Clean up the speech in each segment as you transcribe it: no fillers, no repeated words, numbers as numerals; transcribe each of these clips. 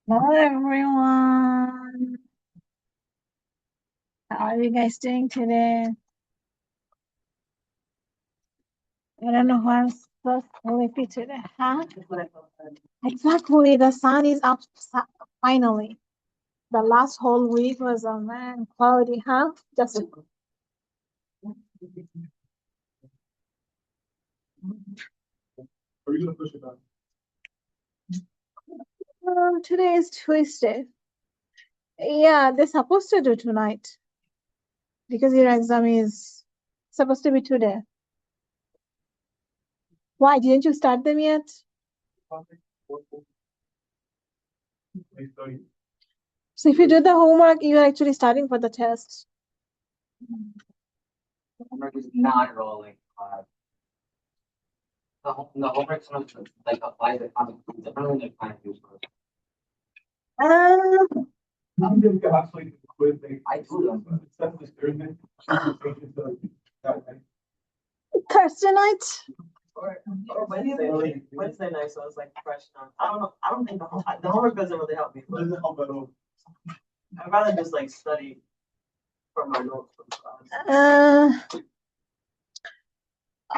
Hello everyone. How are you guys doing today? I don't know who I'm supposed to sleepy today, huh? Exactly. The sun is up finally. The last whole week was man cloudy, huh? Just today is Tuesday. Yeah, they're supposed to do tonight because your exam is supposed to be today. Why didn't you start them yet? So if you do the homework, you're actually studying for the test. Homework is not rolling. The homework's not like apply the concept differently than kind of do first. Um, I do Thursday night. or Wednesday night, so it's like fresh. I don't know. I don't think the homework doesn't really help me. Doesn't help at all. I'd rather just like study from my notes.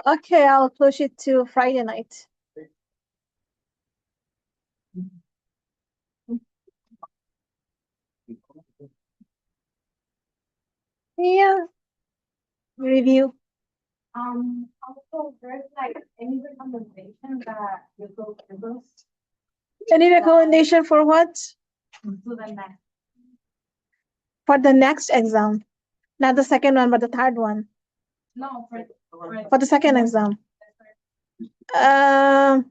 Okay, I'll push it to Friday night. Yeah. Review. Also, there's like any recommendation that you go to those Any recommendation for what? to the next? For the next exam. Not the second one, but the third one. No, For the second exam. Um,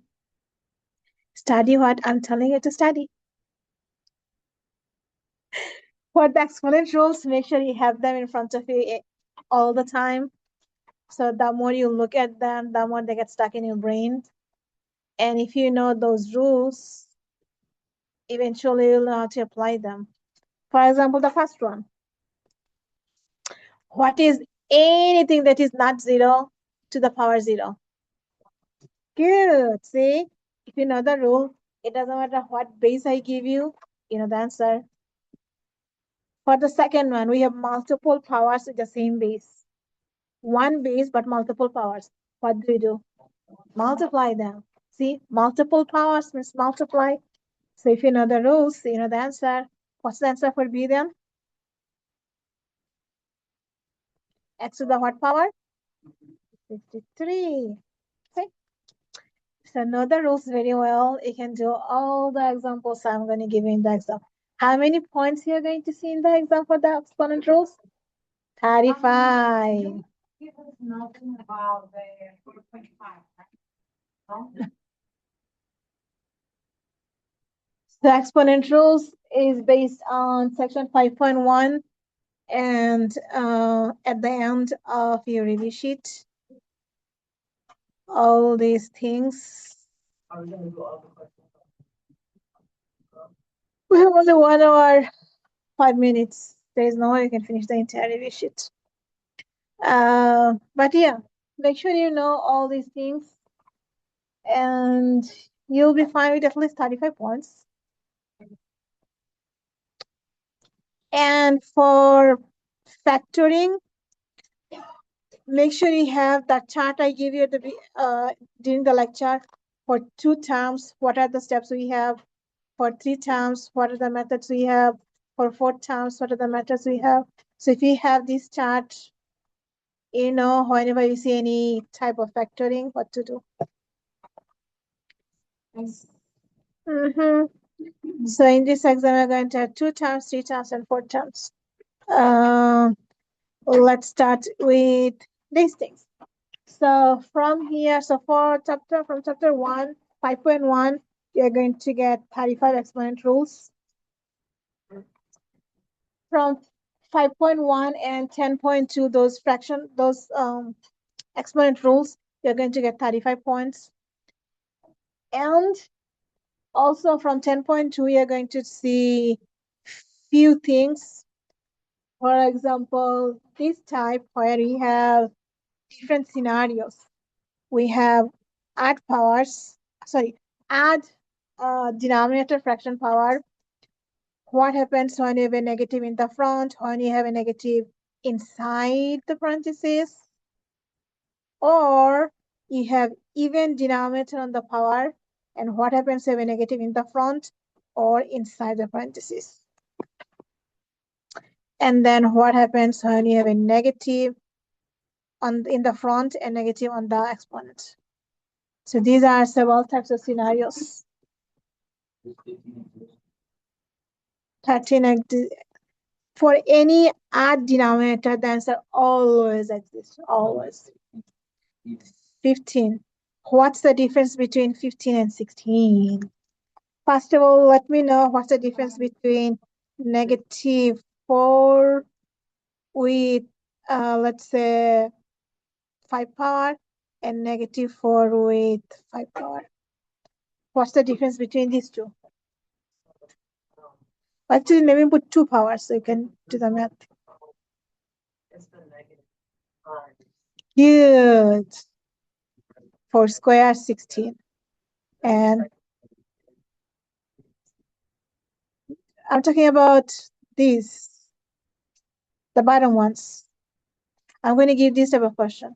study what I'm telling you to study. For the exponent rules, make sure you have them in front of you all the time. So the more you look at them, the more they get stuck in your brain. And if you know those rules, eventually you'll know how to apply them. For example, the first one. What is anything that is not 0 to the power 0? Good. See, if you know the rule, it doesn't matter what base I give you, you know the answer. For the second one, we have multiple powers with the same base. One base, but multiple powers. What do we do? Multiply them. See, multiple powers means multiply. So if you know the rules, you know the answer. What's the answer for B then? X to the what power? 53. Okay. So know the rules very well. You can do all the examples I'm going to give you in the exam. How many points you're going to see in the exam for the exponent rules? 35. Give us nothing about the 4.5, no? The exponent rules is based on section 5.1 and at the end of your review sheet, all these things. Are we gonna do all the questions? We have only 1 hour, 5 minutes. There is no way you can finish the entire review sheet. But yeah, make sure you know all these things and you'll be fine with at least 35 points. And for factoring, make sure you have that chart I gave you at the during the lecture. For 2 terms, what are the steps we have? For 3 terms, what are the methods we have? For 4 terms, what are the methods we have? So if you have this chart, you know whenever you see any type of factoring, what to do. So in this exam, we're going to have 2 terms, 3 terms, and 4 terms. Let's start with these things. So from here, so from chapter 1, 5.1, you're going to get 35 exponent rules. From 5.1 and 10.2, those exponent rules, you're going to get 35 points. And also from 10.2, you're going to see few things. For example, this type where we have different scenarios. We have add denominator fraction power, what happens when you have a negative in the front, when you have a negative inside the parentheses, or you have even denominator on the power, and what happens if you have a negative in the front or inside the parentheses. And then what happens when you have a negative in the front and negative on the exponent. So these are several types of scenarios. 13 for any odd denominator, the answer always exists, always. 15. What's the difference between 15 and 16? First of all, let me know what's the difference between -4 with, let's say, 5 power and -4 with 5 power. What's the difference between these two? Actually, let me put 2 powers so you can do the math. It's the -5. Good. 4 squared, 16. And I'm talking about these, the bottom ones. I'm going to give this type of question.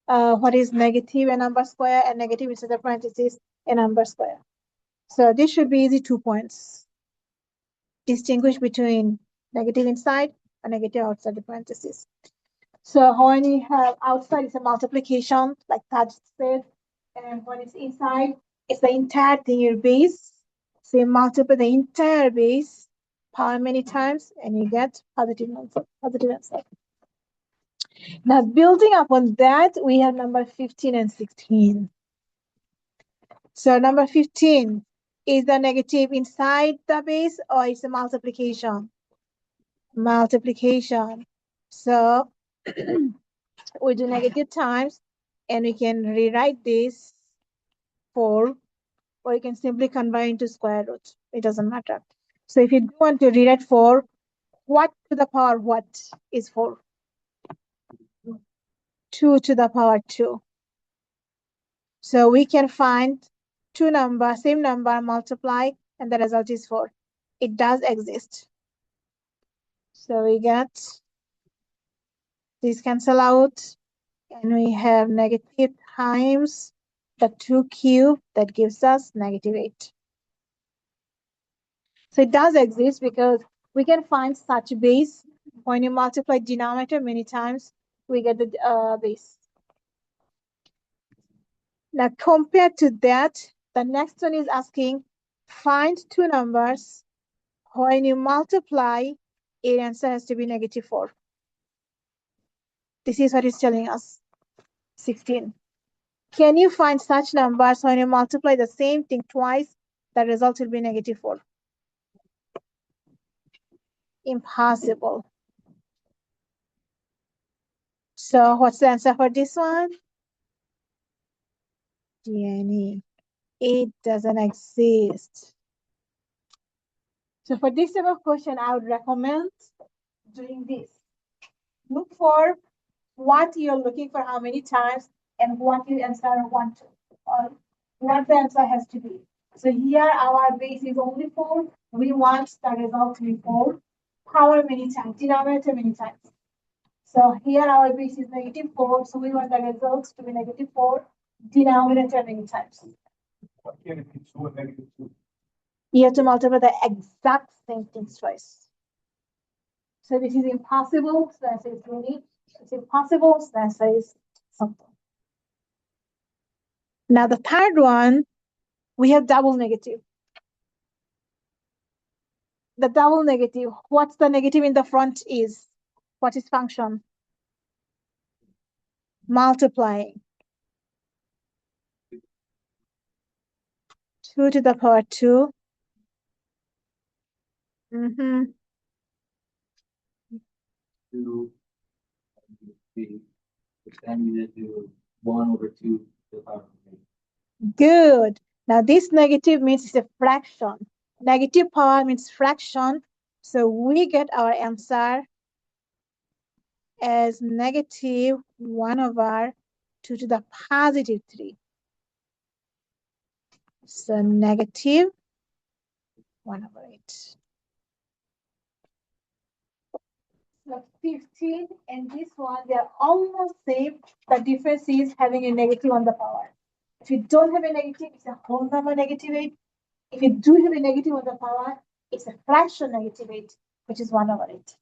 What is negative a number square and negative inside the parentheses a number square? So this should be easy 2 points. Distinguish between negative inside and negative outside the parentheses. So when you have outside, it's a multiplication, like Taj said, and when it's inside, it's the entire thing, your base. So you multiply the entire base power many times, and you get positive answer. Now, building upon that, we have number 15 and 16. So number 15, is the negative inside the base or is a multiplication? Multiplication. So we do negative times and we can rewrite this 4, or you can simply convert into square root. It doesn't matter. So if you do want to rewrite 4, what to the power what is 4? 2 to the power 2. So we can find two numbers, same number, multiply, and the result is 4. It does exist. So we get these cancel out, and we have negative times the 2 cube that gives us -8. So it does exist because we can find such base. When you multiply denominator many times, we get the base. Now compared to that, the next one is asking, find two numbers. When you multiply, its answer has to be -4. This is what it's telling us. 16. Can you find such numbers when you multiply the same thing twice? The result will be -4. Impossible. So what's the answer for this one? Jenny, it doesn't exist. So for this type of question, I would recommend doing this. Look for what you're looking for, how many times, and what your answer want to, or what the answer has to be. So here our base is only 4. We want the result to be 4. Power many times, denominator many times. So here our base is -4, so we want the results to be -4, denominator many times. Why can't it be 2 and -2? You have to multiply the exact same things twice. So this is impossible, so the answer is really, it's impossible, so the answer is something. Now the third one, we have double negative. The double negative, what's the negative in the front is? What is function? Multiplying. 2 to the power 2. Mm-hmm. 2, 3, which then you just do 1/2 to the power of 3. Good. Now this negative means it's a fraction. Negative power means fraction. So we get our answer as -1/2 to the positive 3. So -1/8. 15 and this one, they're almost same. The difference is having a negative on the power. If you don't have a negative, it's a whole number -8. If you do have a negative on the power, it's a fraction -8, which is 1/8.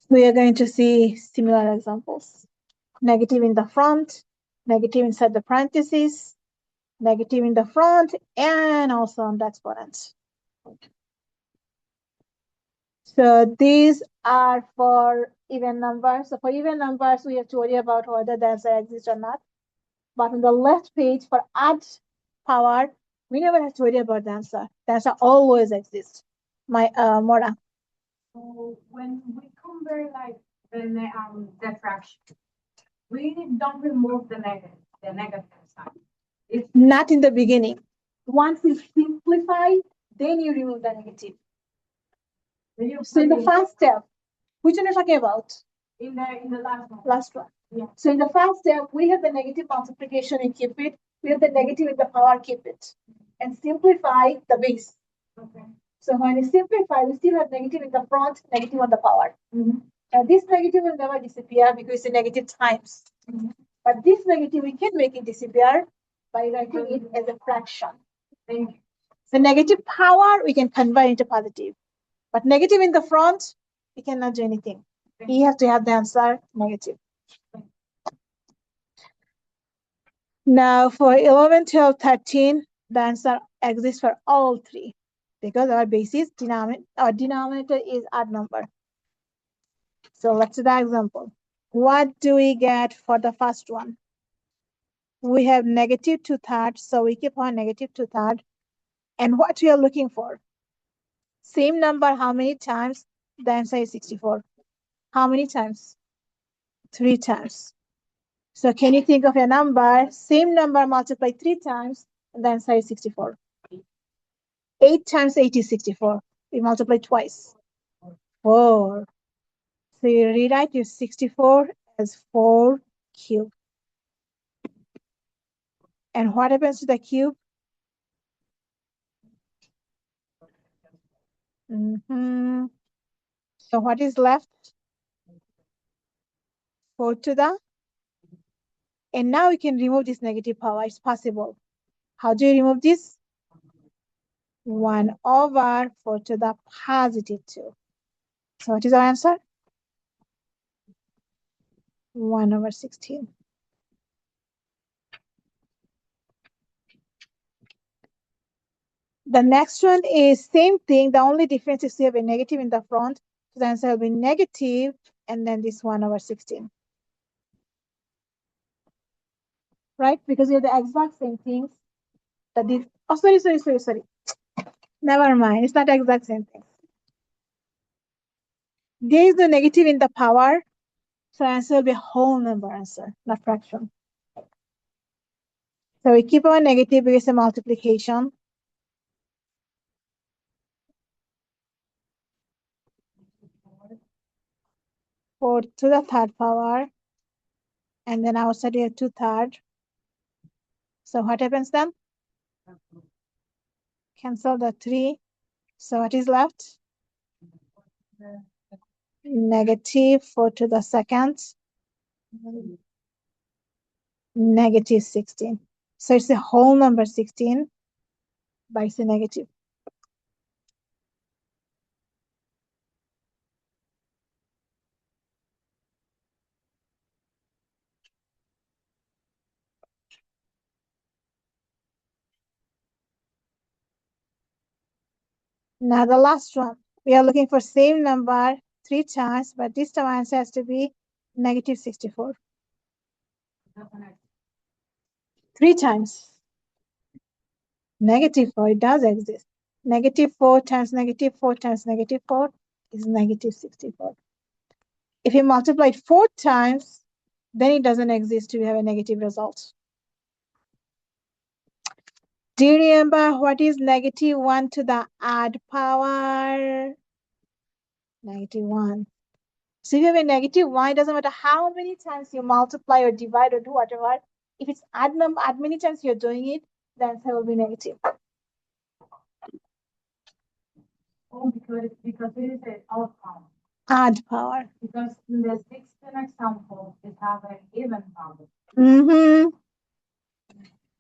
We are going to see similar examples. Negative in the front, negative inside the parentheses, negative in the front, and also on the exponent. So these are for even numbers. So for even numbers, we have to worry about whether the answer exists or not. But on the left page for add power, we never have to worry about the answer. The answer always exists. My Mora. So when we convert like the fraction, we don't remove the negative side. It's Not in the beginning. Once you simplify, then you remove the negative. So in the first step, which one are you talking about? in the last one. Last one. Yeah. So in the first step, we have the negative multiplication and keep it. We have the negative in the power, keep it. And simplify the base. Okay. So when we simplify, we still have negative in the front, negative on the power. Mhm. This negative will never disappear because it's a negative times. Mhm. But this negative, we can make it disappear by writing it as a fraction. Thank you. So negative power, we can convert into positive. But negative in the front, we cannot do anything. You have to have the answer negative. Now for 11, 12, 13, the answer exists for all three because our basis denominator is odd number. So let's do the example. What do we get for the first one? We have negative 2/3, so we keep on negative 2/3. And what we are looking for? Same number, how many times? The answer is 64. How many times? 3 times. So can you think of a number, same number multiplied 3 times, and the answer is 64. 8 times 8 is 64. We multiply twice. 4. So you rewrite your 64 as 4 cubed. And what happens to the cube? So what is left? 4 to the. And now we can remove this negative power. It's possible. How do you remove this? 1 over 4 to the positive 2. So what is our answer? 1 over 16. The next one is same thing. The only difference is we have a negative in the front. So the answer will be negative, and then this 1 over 16. Right? Because we have the exact same things. That this, oh, sorry. Never mind. It's not the exact same thing. There is the negative in the power. So answer will be whole number answer, not fraction. So we keep our negative because it's a multiplication. 4 to the 3rd power. And then outside we have 2/3. So what happens then? Cancel the 3. So what is left? Negative 4 to the 2nd. Negative 16. So it's a whole number 16, but it's a negative. Now the last one. We are looking for same number 3 times, but this time answer has to be negative 64. 3 times. Negative 4, it does exist. Negative 4 times negative 4 times negative 4 is negative 64. If you multiply it 4 times, then it doesn't exist to have a negative result. Do you remember what is negative 1 to the odd power? Negative 1. So if you have a negative 1, it doesn't matter how many times you multiply or divide or do whatever. If it's odd many times you're doing it, the answer will be negative. Oh, because it is an odd power. Odd power. Because in the 16 example, it has an even power. Mm-hmm.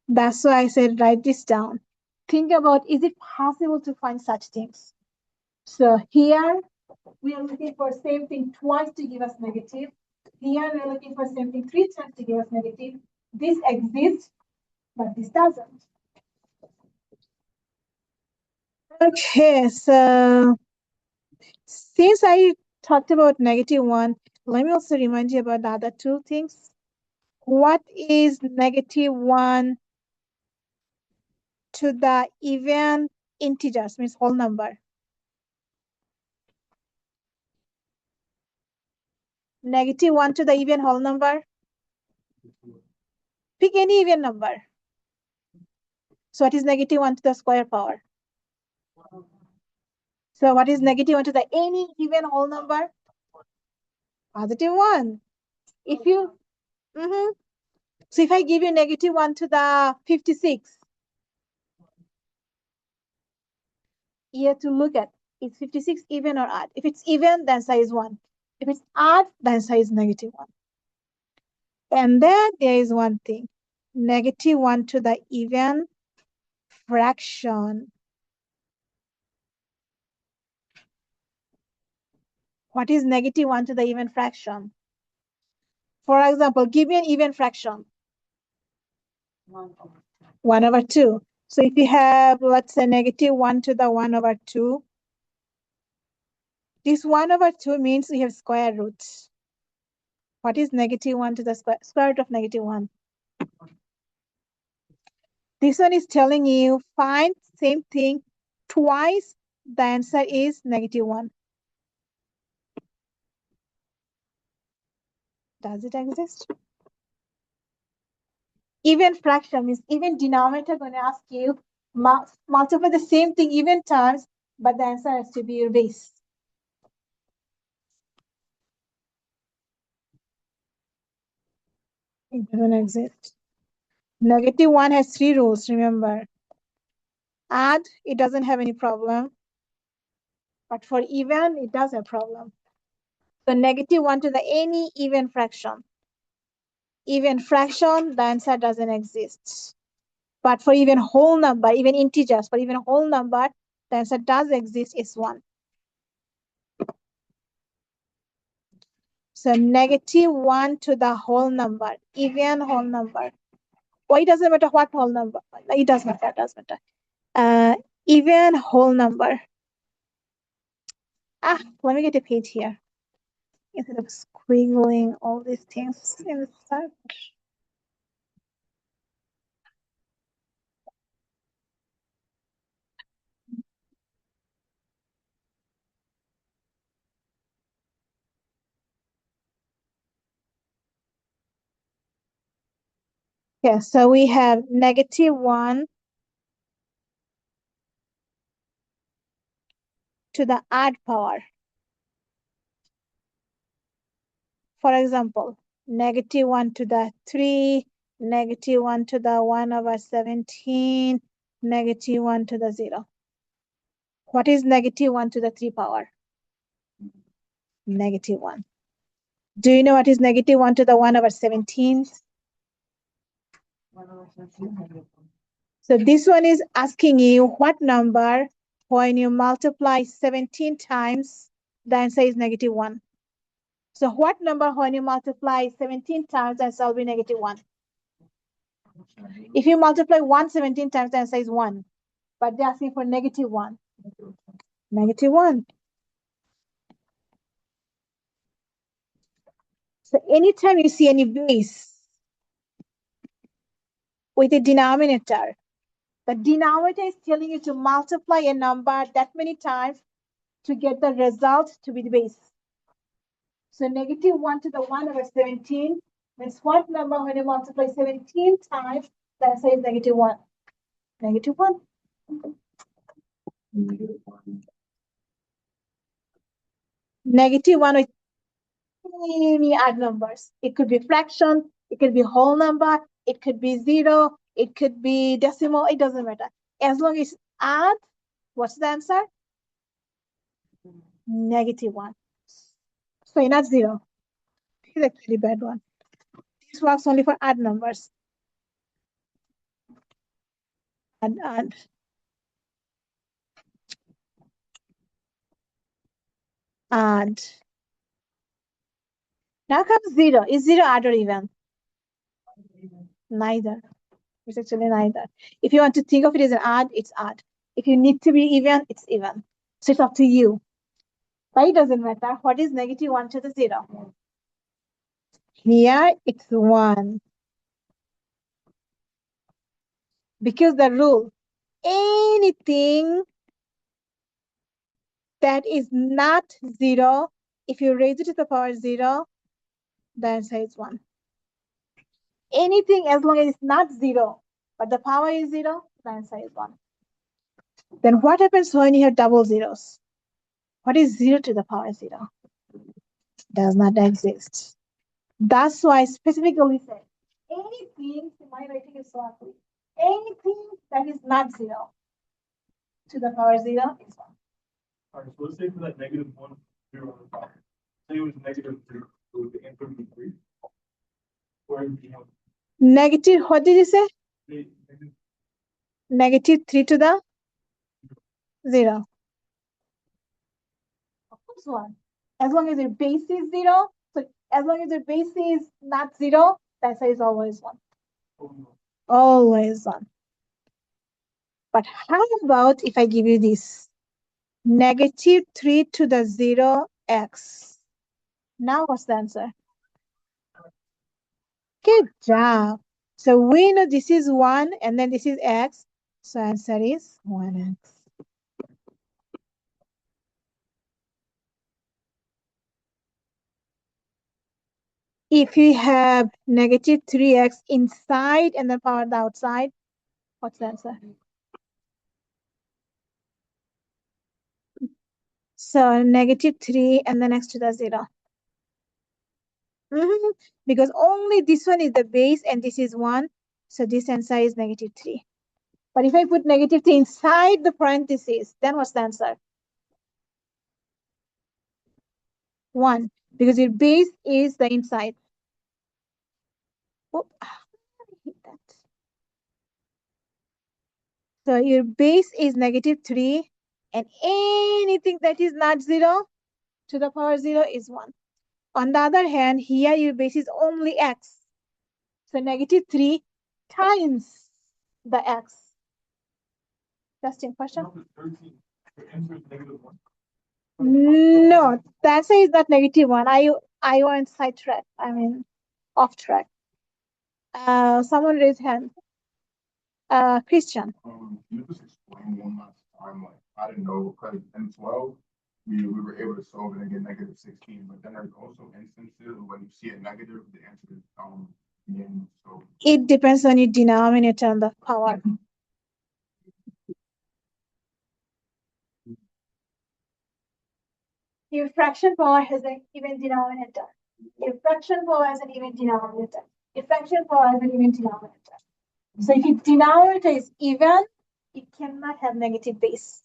That's why I said write this down. Think about, is it possible to find such things? So here we are looking for same thing twice to give us negative. Here we are looking for same thing 3 times to give us negative. This exists, but this doesn't. Okay, so since I talked about -1, let me also remind you about the other two things. What is -1 to the even integers, means whole number? -1 to the even whole number? Pick any even number. So what is -1 to the square power? So what is -1 to the any even whole number? +1. If you, so if I give you -1 to the 56, you have to look at, is 56 even or odd? If it's even, the answer is 1. If it's odd, the answer is -1. And then there is one thing, -1 to the even fraction. What is -1 to the even fraction? For example, give me an even fraction. 1/2. So if you have, let's say, -1 to the 1/2, this 1/2 means we have square roots. What is -1 to the square root of -1? This one is telling you find same thing twice. The answer is -1. Does it exist? Even fraction means even denominator going to ask you multiply the same thing even times, but the answer has to be your base. It doesn't exist. -1 has 3 rules, remember. Add, it doesn't have any problem. But for even, it does have problem. So -1 to the any even fraction. Even fraction, the answer doesn't exist. But for even whole number, even integers, for even whole number, the answer does exist, is 1. So -1 to the whole number, even whole number. Well, it doesn't matter what whole number. It does matter, it does matter. Even whole number. Let me get a page here. Instead of squiggling all these things inside. Yeah, so we have -1 to the odd power. For example, -1 to the 3, -1 to the 1/17, -1 to the 0. What is -1 to the 3 power? -1. Do you know what is -1 to the 1/17? So this one is asking you what number, when you multiply 17 times, the answer is -1. So what number, when you multiply 17 times, the answer will be -1. If you multiply 117 times, the answer is 1. But they're asking for -1. -1. So anytime you see any base with a denominator, the denominator is telling you to multiply a number that many times to get the result to be the base. So -1 to the 1/17 means what number, when you multiply 17 times, the answer is -1. -1. -1 with any odd numbers. It could be fraction, it could be whole number, it could be 0, it could be decimal, it doesn't matter. As long as odd, what's the answer? -1. So not 0. This is actually a bad one. This works only for odd numbers. And now comes 0. Is 0 odd or even? Neither. It's actually neither. If you want to think of it as an odd, it's odd. If you need to be even, it's even. So it's up to you. But it doesn't matter. What is -1 to the 0? Here it's 1. Because the rule, anything that is not 0, if you raise it to the power 0, the answer is 1. Anything as long as it's not 0, but the power is 0, the answer is 1. Then what happens when you have double zeros? What is 0 to the power 0? Does not exist. That's why I specifically said anything, my writing is so ugly, anything that is not 0 to the power 0 is 1. All right, so let's say for that -1, 0 on the top. Say it was -3, so with the M1023. Or Negative, what did you say? -3 to the 0. Of course, 1. As long as your base is 0, so as long as your base is not 0, the answer is always 1. Always 1. But how about if I give you this? -3 to the 0 x. Now what's the answer? Good job. So we know this is 1 and then this is x. So answer is 1x. If you have -3x inside and then power the outside, what's the answer? So -3 and then next to the 0. Because only this one is the base and this is 1. So this answer is -3. But if I put -3 inside the parentheses, then what's the answer? 1. Because your base is the inside. Oh, I hate that. So your base is -3 and anything that is not 0 to the power 0 is 1. On the other hand, here your base is only x. So -3 times the x. Justin, question? No, the answer is not -1. I went sidetrack. I mean, off track. Someone raise hand. Christian. You just explain one last time, like, I didn't know, because in 12, we were able to solve it and get -16, but then there's also instances when you see a negative, the answer is again, so. It depends on your denominator and the power. Your fraction power has an even denominator. Your fraction power has an even denominator. Your fraction power has an even denominator. So if your denominator is even, it cannot have negative base.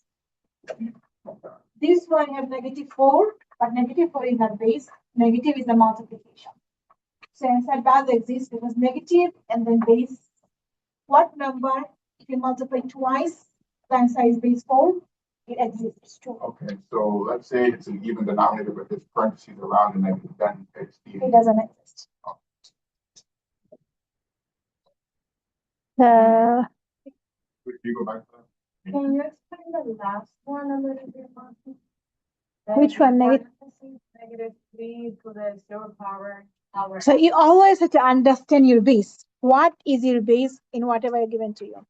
This one have -4, but -4 is not base. Negative is the multiplication. So answer does exist because negative and then base. What number, if you multiply twice, the answer is base 4. It exists too. Okay, so let's say it's an even denominator, but there's parentheses around the negative, then it's the. It doesn't exist. Would you go back to that? Can you explain the last one a little bit more? Which one? -3 to the 0 power. So you always have to understand your base. What is your base in whatever given to you?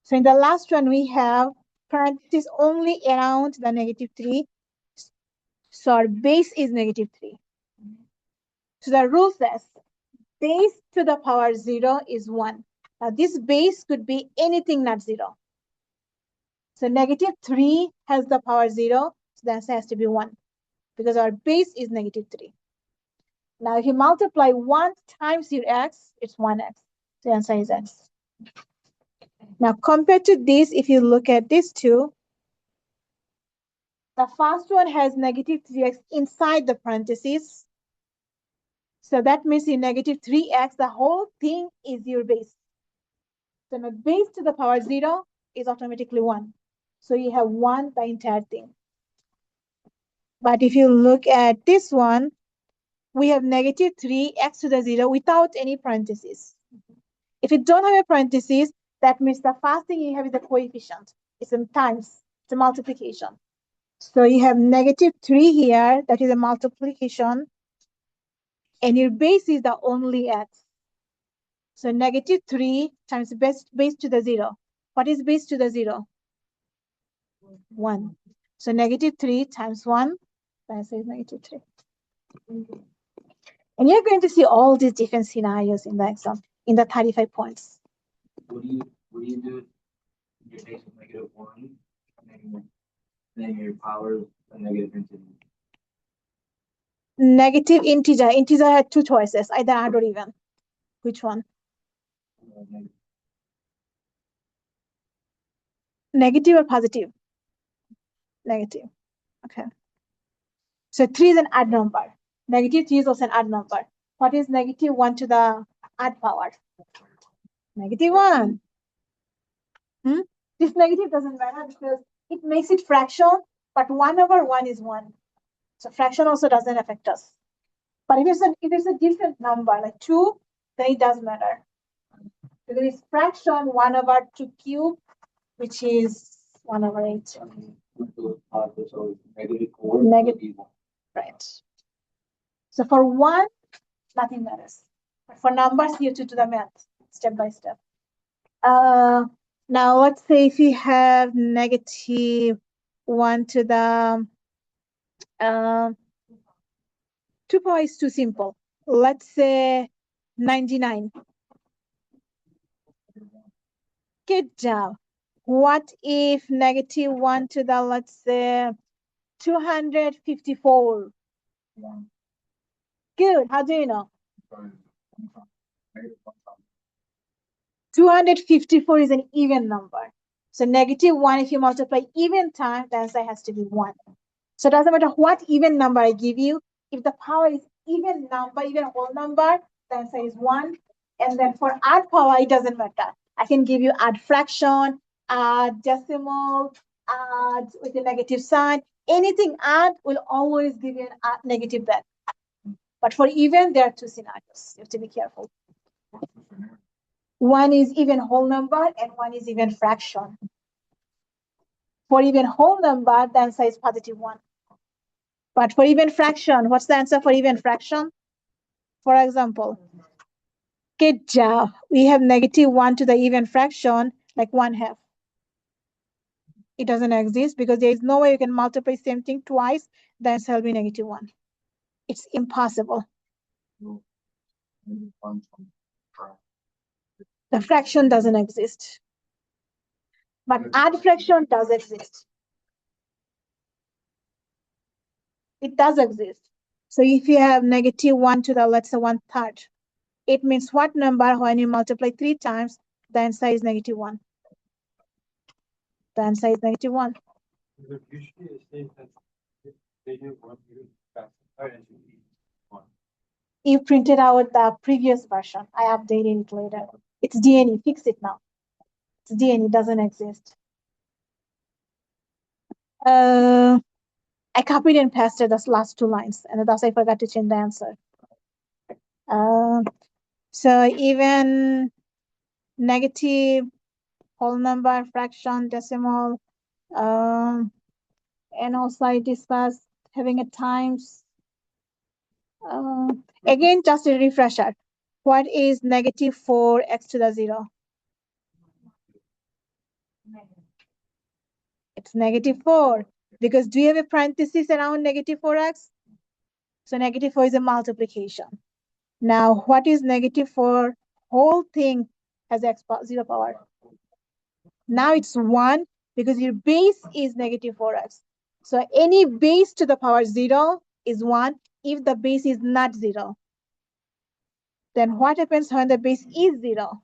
So in the last one, we have parentheses only around the -3. So our base is -3. So the rule says base to the power 0 is 1. Now this base could be anything not 0. So -3 has the power 0. So the answer has to be 1 because our base is -3. Now if you multiply 1 times your x, it's 1x. The answer is x. Now compared to this, if you look at these two, The first one has negative 3x inside the parentheses. So that means in negative 3x, the whole thing is your base. So my base to the power 0 is automatically 1. So you have 1 the entire thing. But if you look at this one, we have negative 3x to the 0 without any parentheses. If you don't have a parentheses, that means the first thing you have is a coefficient. It's in times, it's a multiplication. So you have negative 3 here, that is a multiplication, and your base is the only x. So negative 3 times base to the 0. What is base to the 0? 1. So negative 3 times 1, that is negative 3. And you're going to see all these different scenarios in the exam, in the 35 points. What do you do? Your base is -1, and then your power is a negative infinity. Negative integer. Integer had two choices, either odd or even. Which one? Negative or positive? Negative. Okay. So 3 is an odd number. Negative 3 is also an odd number. What is negative 1 to the odd power? Negative 1. This negative doesn't matter because it makes it fraction, but 1 over 1 is 1. So fraction also doesn't affect us. But if it's a different number, like 2, then it does matter. Because it's fraction 1 over 2 cube, which is 1 over 8. So -4. Negative. Right. So for 1, nothing matters. But for numbers, you have to do the math step by step. Now let's say if you have negative 1 to the 2 power is too simple. Let's say 99. Good job. What if negative 1 to the, let's say, 254? Good. How do you know? 254 is an even number. So negative 1, if you multiply even time, the answer has to be 1. So it doesn't matter what even number I give you. If the power is even number, even whole number, the answer is 1. And then for odd power, it doesn't matter. I can give you odd fraction, odd decimal, odd with a negative sign. Anything odd will always give you an odd negative back. But for even, there are two scenarios. You have to be careful. One is even whole number and one is even fraction. For even whole number, the answer is positive 1. But for even fraction, what's the answer for even fraction? For example, good job. We have negative 1 to the even fraction, like 1/2. It doesn't exist because there is no way you can multiply same thing twice, the answer will be negative 1. It's impossible. The fraction doesn't exist. But odd fraction does exist. It does exist. So if you have negative 1 to the, let's say, 1/3, it means what number when you multiply 3 times, the answer is negative 1. The answer is negative 1. You printed out the previous version. I updated it later. It's DNA. Fix it now. It's DNA. Doesn't exist. I copied and pasted those last 2 lines, and thus I forgot to change the answer. So even negative, whole number, fraction, decimal, and also I discussed having a times. Again, just a refresher. What is negative 4x to the 0? It's negative 4. Because do you have a parenthesis around negative 4x? So negative 4 is a multiplication. Now, what is negative 4? Whole thing has x 0 power. Now it's 1 because your base is negative 4x. So any base to the power 0 is 1 if the base is not 0. Then what happens when the base is 0?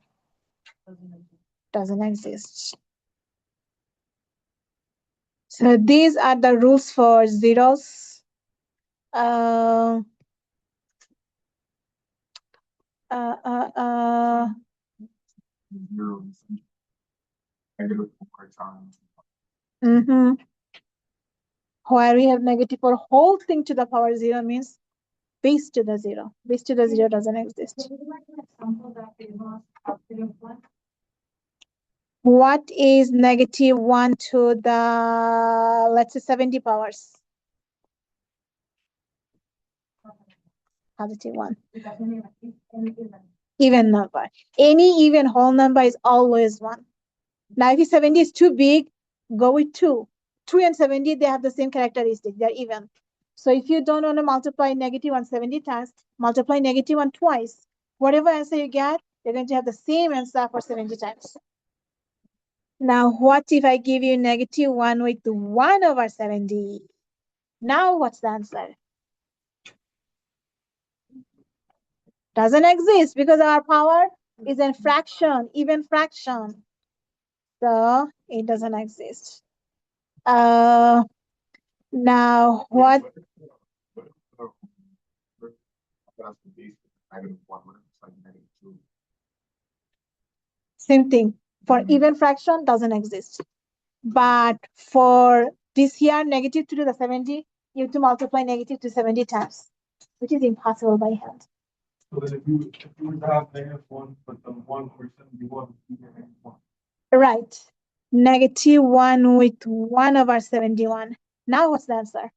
Doesn't exist. So these are the rules for zeros. Uh, uh, uh, uh, Zero, negative 4 times. mhm. Where we have negative for whole thing to the power 0 means base to the 0. Base to the 0 doesn't exist. Can you make an example that involves calculating one? What is negative 1 to the, let's say, 70 powers? Positive 1. Because any given. Even number. Any even whole number is always 1. Now, if 70 is too big, go with 2. 2 and 70, they have the same characteristic. They're even. So if you don't want to multiply negative 170 times, multiply negative 1 twice. Whatever answer you get, you're going to have the same answer for 70 times. Now, what if I give you negative 1 with 1 over 70? Now, what's the answer? Doesn't exist because our power is in fraction, even fraction. So it doesn't exist. Now what? That's the base, negative 1, what if it's like negative 2? Same thing. For even fraction doesn't exist. But for this here, negative 2 to the 70, you have to multiply negative to 70 times, which is impossible by hand. So then if you were to have -1, but the 1/71, you get -1. Right. Negative 1 with 1 over 71. Now what's the answer?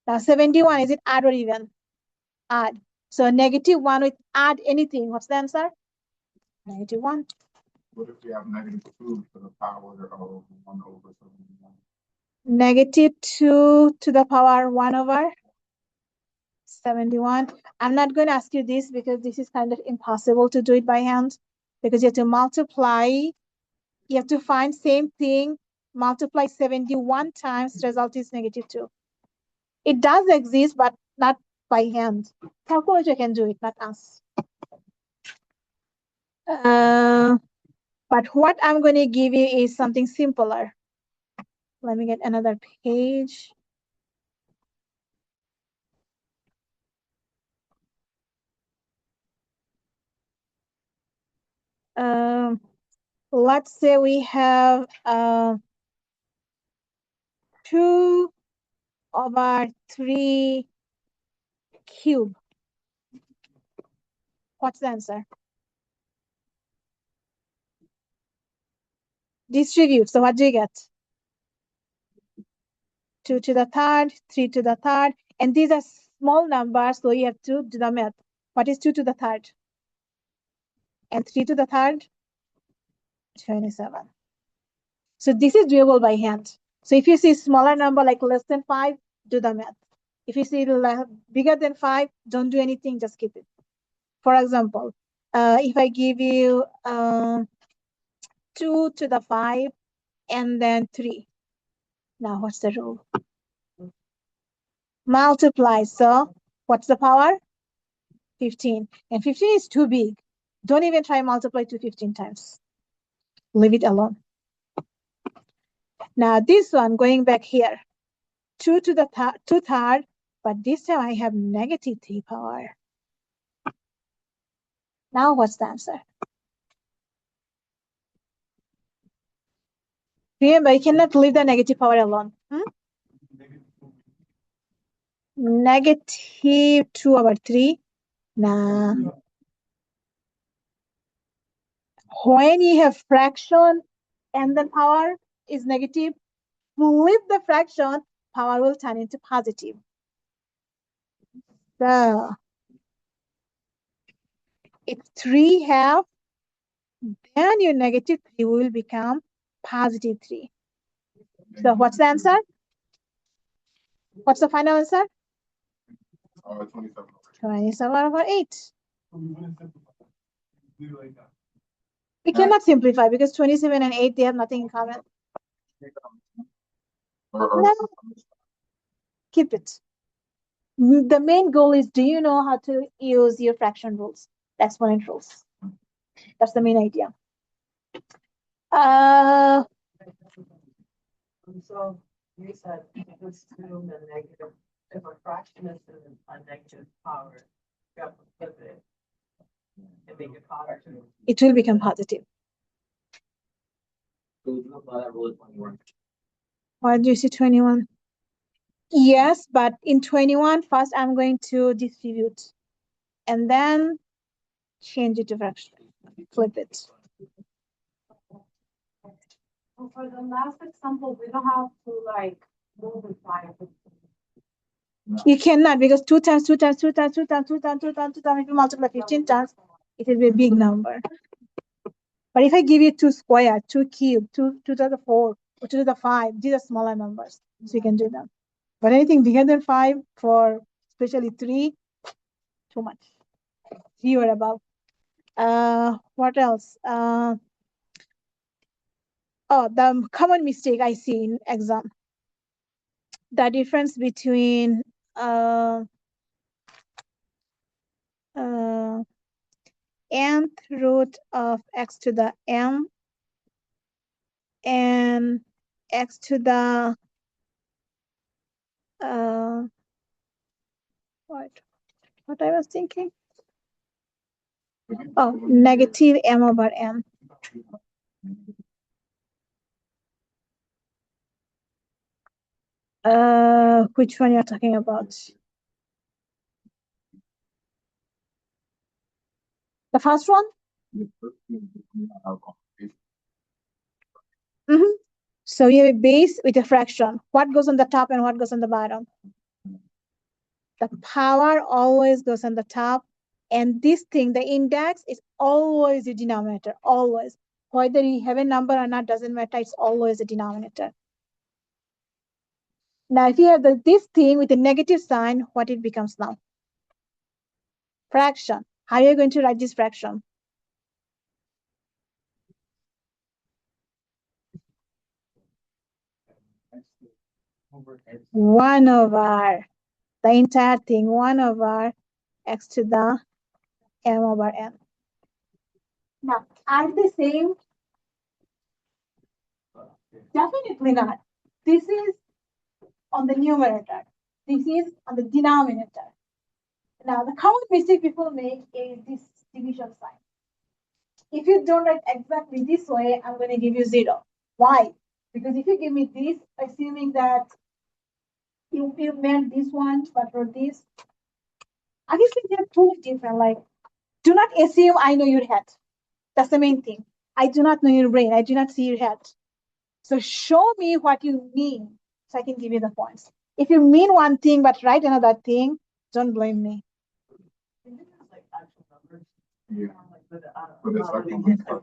Now 71, is it odd or even? Odd. So negative 1 with add anything. What's the answer? Negative 1. What if we have negative 2 to the power of 1 over 71? Negative 2 to the power 1 over 71. I'm not going to ask you this because this is kind of impossible to do it by hand, because you have to multiply. You have to find same thing, multiply 71 times, result is negative 2. It does exist, but not by hand. Calculator can do it, not us. But what I'm going to give you is something simpler. Let me get another page. Let's say we have 2 over 3 cube. What's the answer? Distribute. So what do you get? 2 to the third, 3 to the third. And these are small numbers, so you have to do the math. What is 2 to the third? And 3 to the third? 27. So this is doable by hand. So if you see smaller number like less than 5, do the math. If you see bigger than 5, don't do anything, just keep it. For example, if I give you 2 to the 5 and then 3. Now what's the rule? Multiply. So what's the power? 15. And 15 is too big. Don't even try multiply to 15 times. Leave it alone. Now this one, going back here, 2 to the 2/3, but this time I have negative 3 power. Now what's the answer? Remember, you cannot leave the negative power alone. Negative 2 over 3. Nah. When you have fraction and then power is negative, flip the fraction, power will turn into positive. So if 3 half, then your negative 3 will become positive 3. So what's the answer? What's the final answer? 27. 27 over 8. So we wouldn't simplify it. We do like that. We cannot simplify because 27 and 8, they have nothing in common. No. Keep it. The main goal is, do you know how to use your fraction rules, exponent rules? That's the main idea. So you said if it's to the negative, if a fraction is to a negative power, you have to flip it and make it positive. It will become positive. So would you apply that rule at 21? Why do you see 21? Yes, but in 21, first I'm going to distribute and then change it to fraction. Flip it. So for the last example, we don't have to like multiply it. You cannot, because 2 times 2 times 2 times 2 times 2 times 2 times 2 times, if you multiply 15 times, it will be a big number. But if I give you 2 squared, 2 cubed, 2 to the 4, or 2 to the 5, these are smaller numbers, so you can do them. But anything bigger than 5, for especially 3, too much. 3 or above. What else? Oh, the common mistake I see in exam. The difference between nth root of x to the m and x to the what I was thinking? Oh, negative m over n. Which one you're talking about? The first one? Mm-hmm. So you have a base with a fraction. What goes on the top and what goes on the bottom? The power always goes on the top. And this thing, the index, is always a denominator, always. Whether you have a number or not, doesn't matter, it's always a denominator. Now, if you have this thing with a negative sign, what it becomes now? Fraction. How are you going to write this fraction? One over the entire thing, 1 over x to the m over n. Now, are they same? Definitely not. This is on the numerator. This is on the denominator. Now, the common mistake people make is this division sign. If you don't write exactly this way, I'm going to give you 0. Why? Because if you give me this, assuming that you meant this one, but for this, obviously they're totally different. Like, do not assume I know your head. That's the main thing. I do not know your brain. I do not see your head. So show me what you mean so I can give you the points. If you mean one thing but write another thing, don't blame me. Like actual numbers. Yeah. Like with But it's like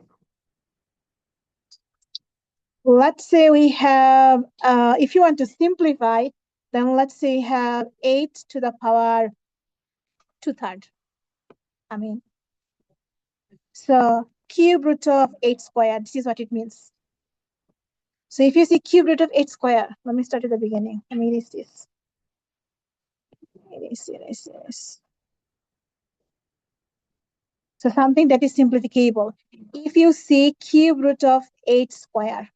Let's say we have, if you want to simplify, then let's say we have 8 to the power 2/3. I mean, so cube root of 8 squared, this is what it means. So if you see cube root of 8 squared, let me start at the beginning. Let me erase this. Erase. So something that is simplificable. If you see cube root of 8 squared,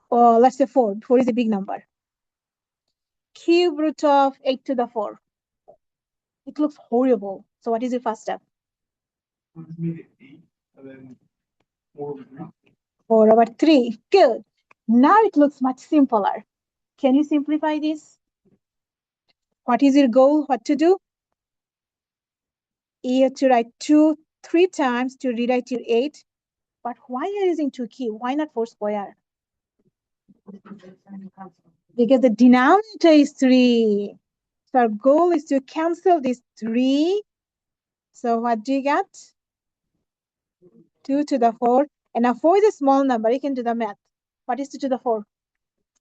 or let's say 4, 4 is a big number. Cube root of 8 to the 4. It looks horrible. So what is your first step? Just made it 8 and then 4/3. 4 over 3. Good. Now it looks much simpler. Can you simplify this? What is your goal? What to do? You have to write 2 3 times to rewrite your 8. But why are you using 2 cube? Why not 4 square? Because the denominator is 3. So our goal is to cancel this 3. So what do you get? 2 to the 4. And now 4 is a small number. You can do the math. What is 2 to the 4?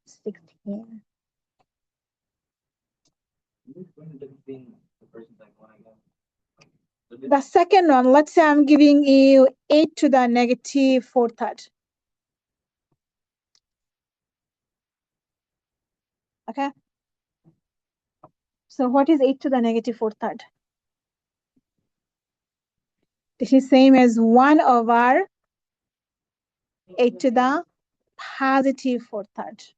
16. The second one, let's say I'm giving you 8 to the negative 4/3. Okay. So what is 8 to the negative 4/3? This is same as 1 over 8 to the positive 4/3.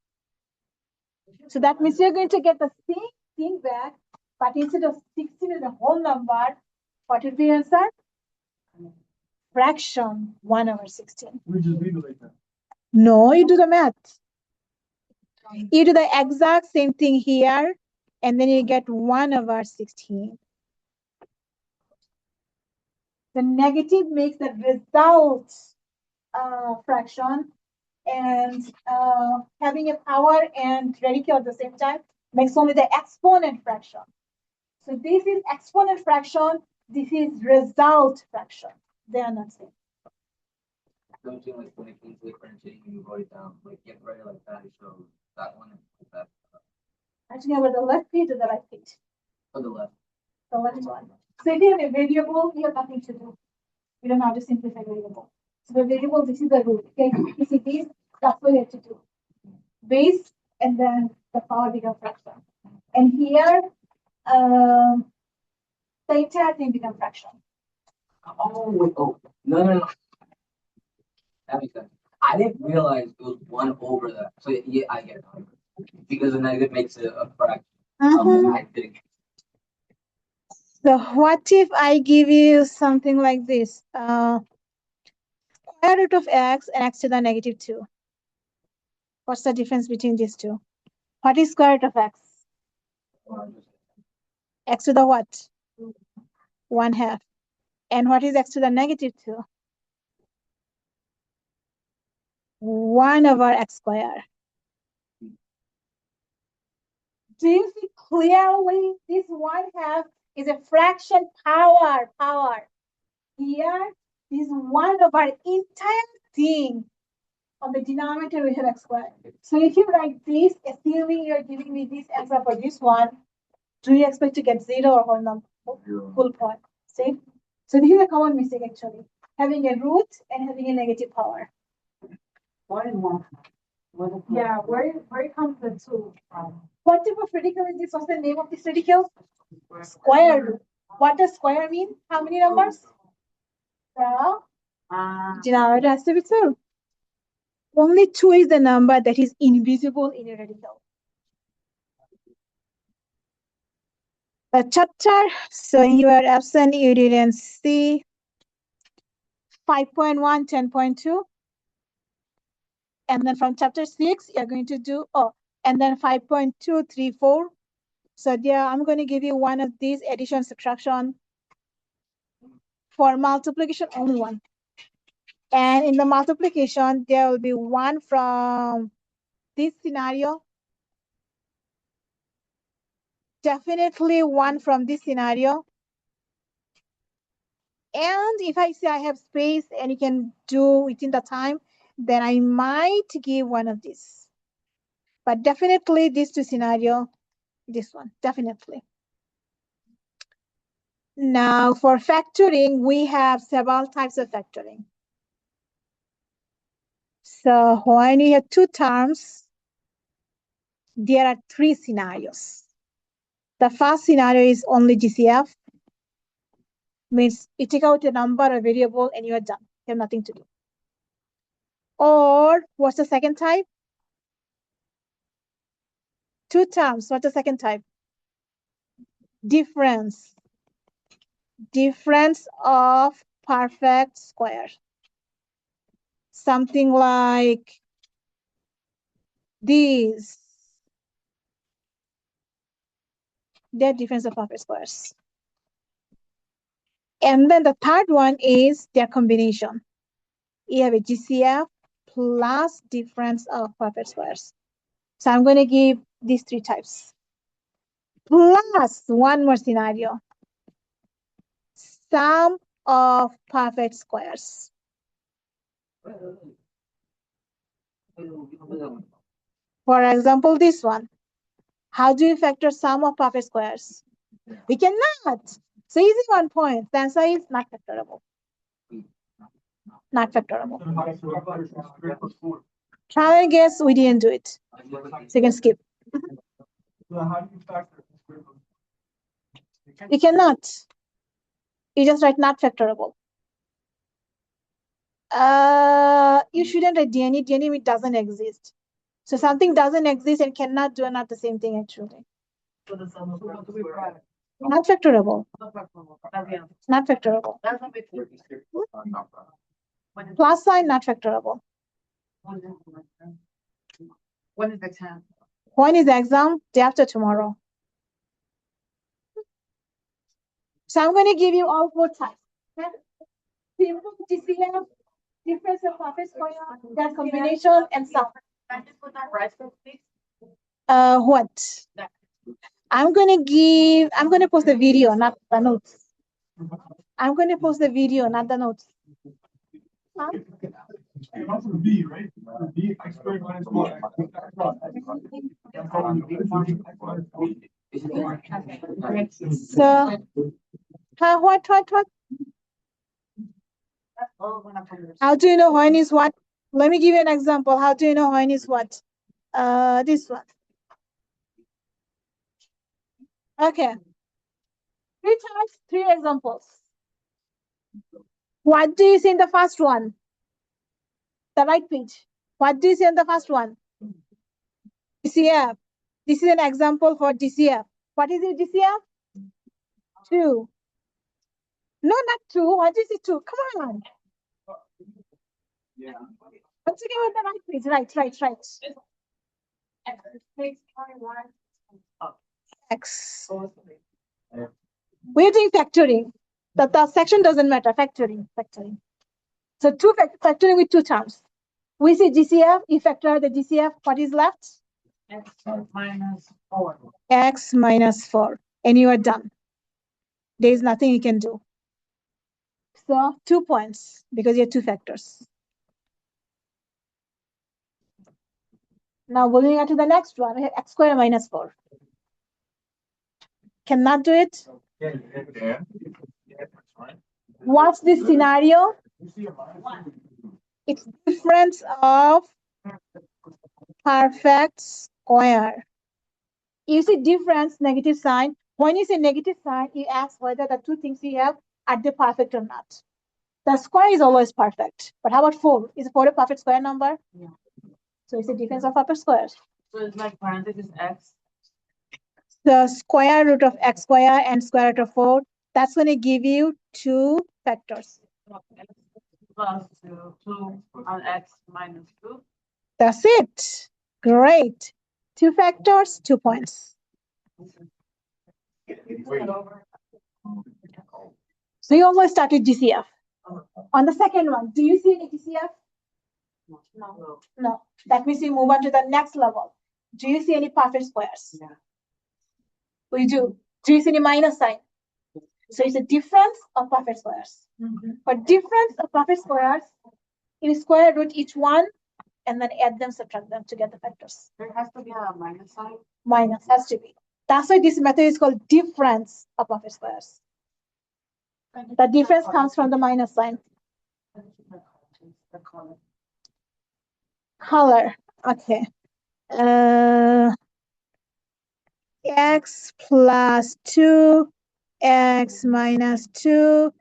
So that means you're going to get the same thing back, but instead of 16 as a whole number, what would be your answer? Fraction 1/16. We just leave it like that. No, you do the math. You do the exact same thing here, and then you get 1/16. The negative makes the result fraction, and having a power and radical at the same time makes only the exponent fraction. So this is exponent fraction, this is result fraction. They are not same. Don't you like when it comes to differentiating, you write it down, like get ready like that, so that one and that Actually, over the left page or the right page? on the left. The left one. So if you have a variable, you have nothing to do. You don't have to simplify variable. So the variable, this is the root. Okay, you see this, that's what you have to do. Base and then the power becomes fraction. And here, the entire thing becomes fraction. Oh, wait, oh, no. That makes sense. I didn't realize it was 1 over that. So yeah, I get it. Because the negative makes it a fraction. I think. So what if I give you something like this? Square root of x and x to the -2. What's the difference between these two? What is square root of x? X to the what? 1/2. And what is x to the -2? 1/x squared. Do you see clearly this 1/2 is a fraction power? Here is 1/, entire thing. On the denominator we have x squared. So if you write this, assuming you're giving me this answer for this one, do you expect to get 0 or whole number? Full point. See? So this is a common mistake actually. Having a root and having a negative power. What is one? Yeah, where comes the 2 from? What type of radical is this? What's the name of this radical? Square root. What does square mean? How many numbers? The denominator has to be 2. Only 2 is the number that is invisible in a radical. The chapter, so you are absent, you didn't see 5.1, 10.2. And then from chapter 6, you're going to do, and then 5.2, 3, 4. So there, I'm going to give you one of these addition, subtraction. For multiplication, only one. And in the multiplication, there will be one from this scenario. Definitely one from this scenario. And if I say I have space and you can do within the time, then I might give one of these. But definitely these two scenario, this one, definitely. Now for factoring, we have several types of factoring. So when you have two terms, there are 3 scenarios. The first scenario is only GCF, means you take out a number or variable and you are done. You have nothing to do. Or what's the second type? 2 terms. What's the second type? Difference. Difference of perfect square. Something like these. They're difference of perfect squares. And then the third one is their combination. You have a GCF plus difference of perfect squares. So I'm going to give these 3 types. Plus one more scenario. Sum of perfect squares. For example, this one. How do you factor sum of perfect squares? We cannot. So easy 1 point. The answer is not factorable. Not factorable. Try and guess, we didn't do it. So you can skip. So how do you factor? You cannot. You just write not factorable. You shouldn't write DNA. DNA doesn't exist. So something doesn't exist and cannot do not the same thing actually. So the sum of the square. Not factorable. Not factorable. Plus sign not factorable. When is the exam? When is the exam? Day after tomorrow. So I'm going to give you all four types. DCF, difference of office square, their combination, and sum. Can I just put that right for please? What? I'm going to post the video, not the notes. I'm going to post the video, not the notes. Huh? B, right? B, X squared minus 4. So, what? How do you know when is what? Let me give you an example. How do you know when is what? This one. Okay. 3 examples. What do you see in the first one? The right page. What do you see in the first one? DCF. This is an example for DCF. What is it, DCF? 2. No, not 2. What is it, 2? Come on. Once again with the right page. Right. X. We're doing factoring. The section doesn't matter. Factoring. So factoring with 2 terms. We see DCF. You factor the DCF. What is left? X minus 4. X minus 4. And you are done. There is nothing you can do. So 2 points because you have 2 factors. Now moving on to the next one. We have x squared minus 4. Cannot do it. Yeah. What's this scenario? It's difference of perfect square. You see difference, negative sign. When you say negative sign, you ask whether the 2 things you have are they perfect or not. The square is always perfect. But how about 4? Is 4 a perfect square number? Yeah. So it's a difference of perfect squares. So it's like parenthesis X. The square root of x square and square root of 4, that's going to give you 2 factors. Plus 2 on X minus 2. That's it. Great. 2 factors, 2 points. So you always start with DCF. On the second one, do you see any DCF? No. That means you move on to the next level. Do you see any perfect squares? Yeah. We do. Do you see any minus sign? So it's a difference of perfect squares. For difference of perfect squares, you square root each one and then add them, subtract them to get the factors. There has to be a minus sign. Minus has to be. That's why this method is called difference of perfect squares. The difference comes from the minus sign. The color. Color. Okay. X plus 2, x minus 2.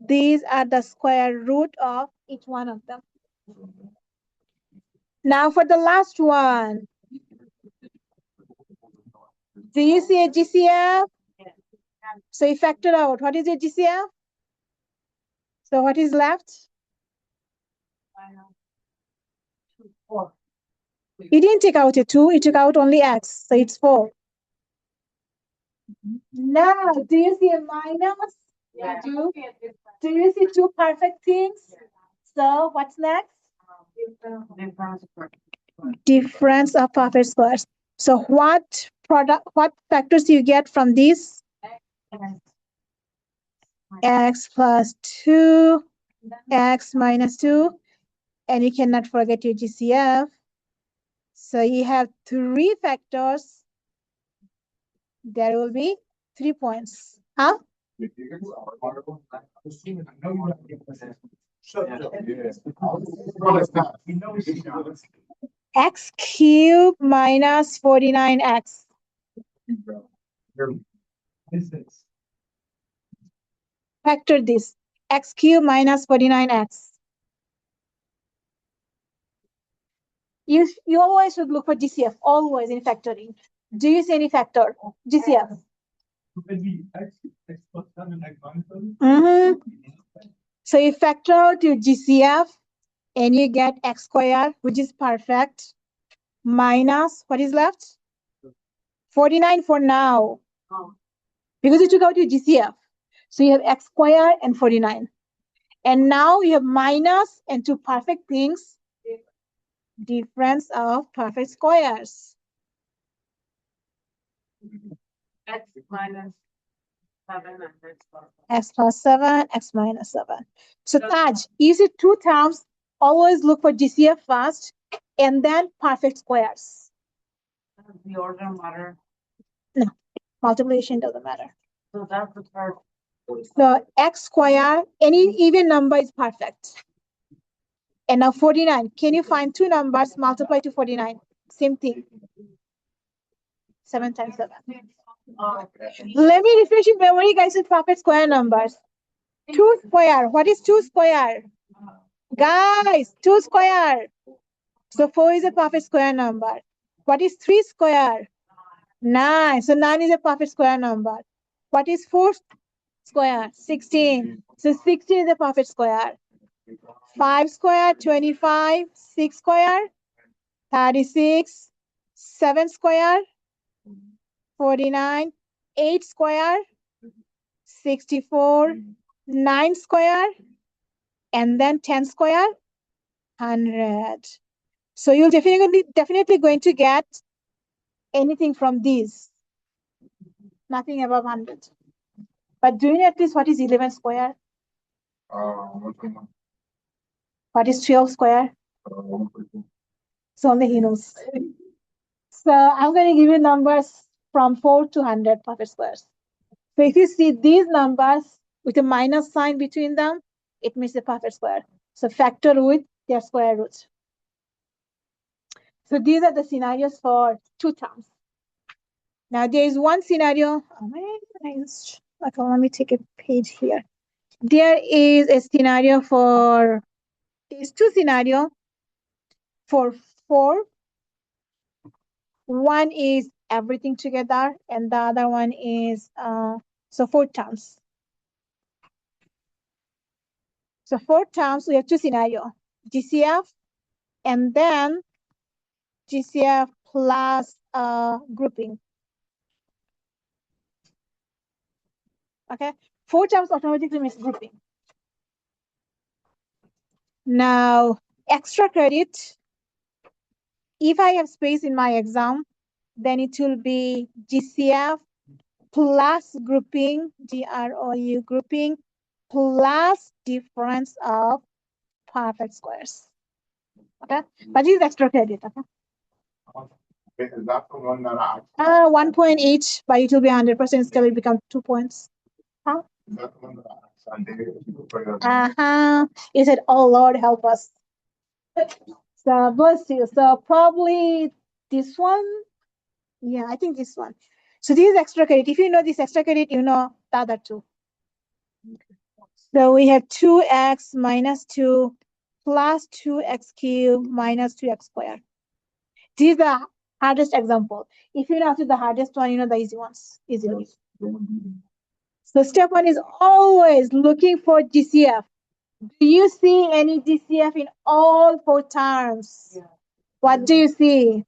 These are the square root of each one of them. Now for the last one. Do you see a GCF? So you factor out. What is a GCF? So what is left? 4. You didn't take out a 2, you took out only x, so it's 4. Now, do you see a minus? Yeah. Do you see 2 perfect things? So what's next? Difference of perfect squares. So what factors do you get from this? X plus 2, x minus 2, and you cannot forget your GCF. So you have 3 factors. There will be 3 points. Huh? X cubed minus 49x. Factor this. X cubed minus 49x. You always should look for GCF, always in factoring. Do you see any factor? GCF. Could be X plus 7, X minus 7? Mm-hmm. So you factor out your GCF and you get x squared, which is perfect, minus what is left? 49 for now. Because you took out your GCF. So you have x squared and 49. And now you have minus and two perfect things. Difference of perfect squares. X minus 7 and X plus 7. X plus 7, x minus 7. So Taj, you see two terms, always look for GCF first and then perfect squares. The order matter. Multiplication doesn't matter. So that's the third. So x squared, any even number is perfect. And now 49. Can you find two numbers multiply to 49? Same thing. 7 times 7. Let me refresh your memory, guys, with perfect square numbers. 2 square. What is 2 square? Guys, 2 square. So 4 is a perfect square number. What is 3 square? 9. So 9 is a perfect square number. What is 4 square? 16. So 16 is a perfect square. 5 square, 25. 6 square, 36. 7 square, 49. 8 square, 64. 9 square, and then 10 square, 100. So you'll definitely going to get anything from these. Nothing above 100. But do you know at least what is 11 square? 121. What is 12 square? 142. So only he knows. So I'm going to give you numbers from 4 to 100 perfect squares. So if you see these numbers with a minus sign between them, it means a perfect square. So factor with their square root. So these are the scenarios for two terms. Now there is one scenario. Okay, let me take a page here. There is a scenario for, there's two scenarios for 4. One is everything together and the other one is, so 4 terms. So 4 terms, we have two scenarios, GCF and then GCF plus grouping. Okay, 4 terms automatically means grouping. Now, extra credit, if I have space in my exam, then it will be GCF plus grouping, GROU grouping, plus difference of perfect squares. Okay, but this is extra credit. Okay, Okay, is that the one that I actually, 1 point each, but it will be 100% scale, it becomes 2 points. is that the one that I did? He said, oh Lord, help us. So bless you. So probably this one. Yeah, I think this one. So this is extra credit. If you know this extra credit, you know the other two. So we have 2x minus 2 plus 2x cubed minus 2x squared. This is the hardest example. If you know after the hardest one, you know the easy ones easily. So step 1 is always looking for GCF. Do you see any GCF in all 4 terms? Yeah. What do you see?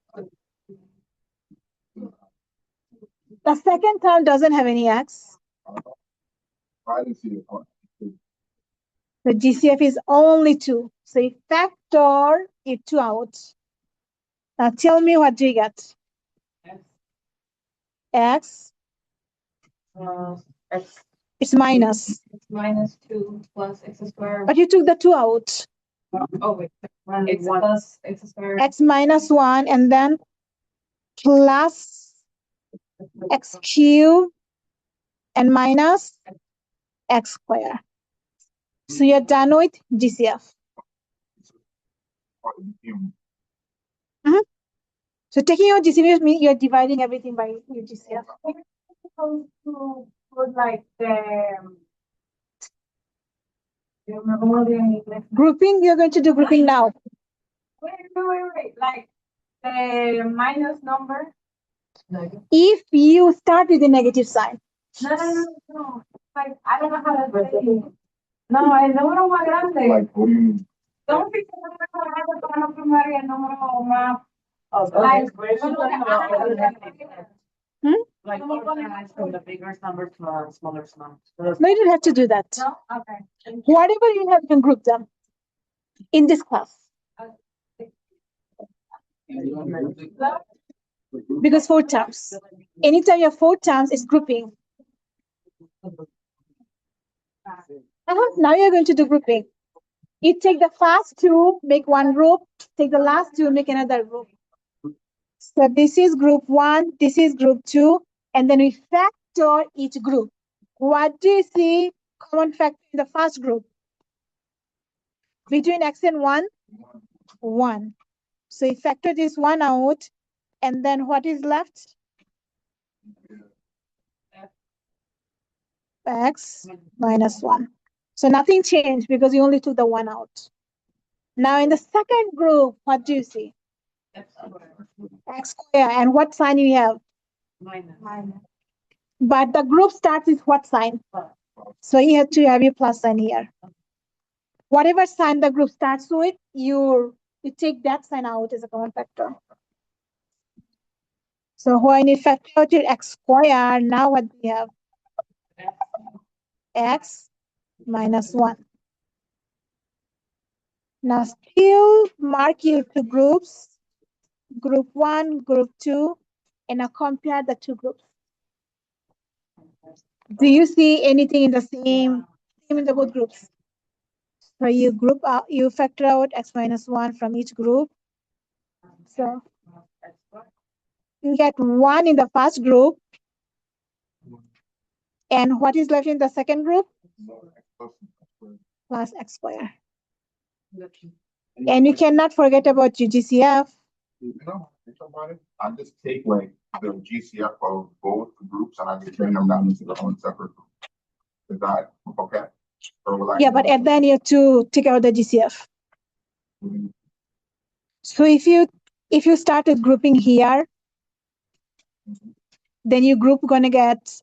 The second term doesn't have any x. I didn't see it. The GCF is only 2. So you factor it 2 out. Now tell me, what do you get? X. X. It's minus. It's minus 2 plus x squared. But you took the 2 out. Oh wait, x plus x squared. X minus 1 and then plus x cubed and minus x squared. So you're done with GCF. So taking out GCF means you're dividing everything by your GCF. Supposed to put like the Grouping, you're going to do grouping now. where wait. Like the minus number. If you start with a negative sign. No. Like, I don't know how to say it. No, el número más grande. Like, what do you mean? Don't be el número más grande para no primar y el número más. Like, we're talking about Hmm? like organize from the bigger number to a smaller number. No, you don't have to do that. No? Okay. Whatever you have, you can group them in this class. Because 4 terms. Anytime you have 4 terms, it's grouping. Now you're going to do grouping. You take the first 2, make one group, take the last 2, make another group. So this is group 1, this is group 2, and then we factor each group. What do you see common factor in the first group? Between x and 1? 1. So you factor this 1 out, and then what is left? X minus 1. So nothing changed because you only took the 1 out. Now in the second group, what do you see? X square. And what sign you have? Minus. But the group starts with what sign? So you have to have your plus sign here. Whatever sign the group starts with, you take that sign out as a common factor. So when you factor out your x square, now what do we have? X minus 1. Now still mark your 2 groups, group 1, group 2, and now compare the 2 groups. Do you see anything in the same in the both groups? So you group out, you factor out x minus 1 from each group. So you get 1 in the first group. And what is left in the second group? Plus x square. And you cannot forget about GCF. You know, think about it. I just take like the GCF of both groups and I just bring them down into their own separate group. Is that okay? Or will I? Yeah, but at the end you have to take out the GCF. Mhm. So if you start with grouping here, then your group gonna get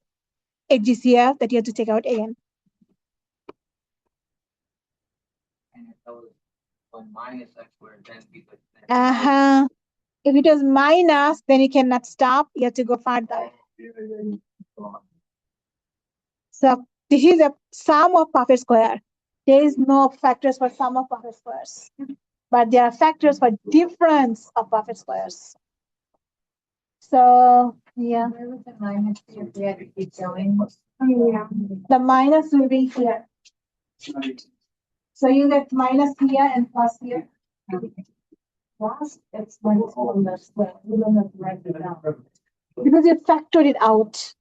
a GCF that you have to take out again. And if that was one minus x squared, then we could. If it was minus, then you cannot stop. You have to go further. Yeah. So this is a sum of perfect square. There is no factors for sum of perfect squares, but there are factors for difference of perfect squares. So yeah. Where was the minus if we had to keep going? Yeah. The minus will be here. So you get minus here and plus here. Plus, it's like all the square. We don't have to write it down. Because you factored it out.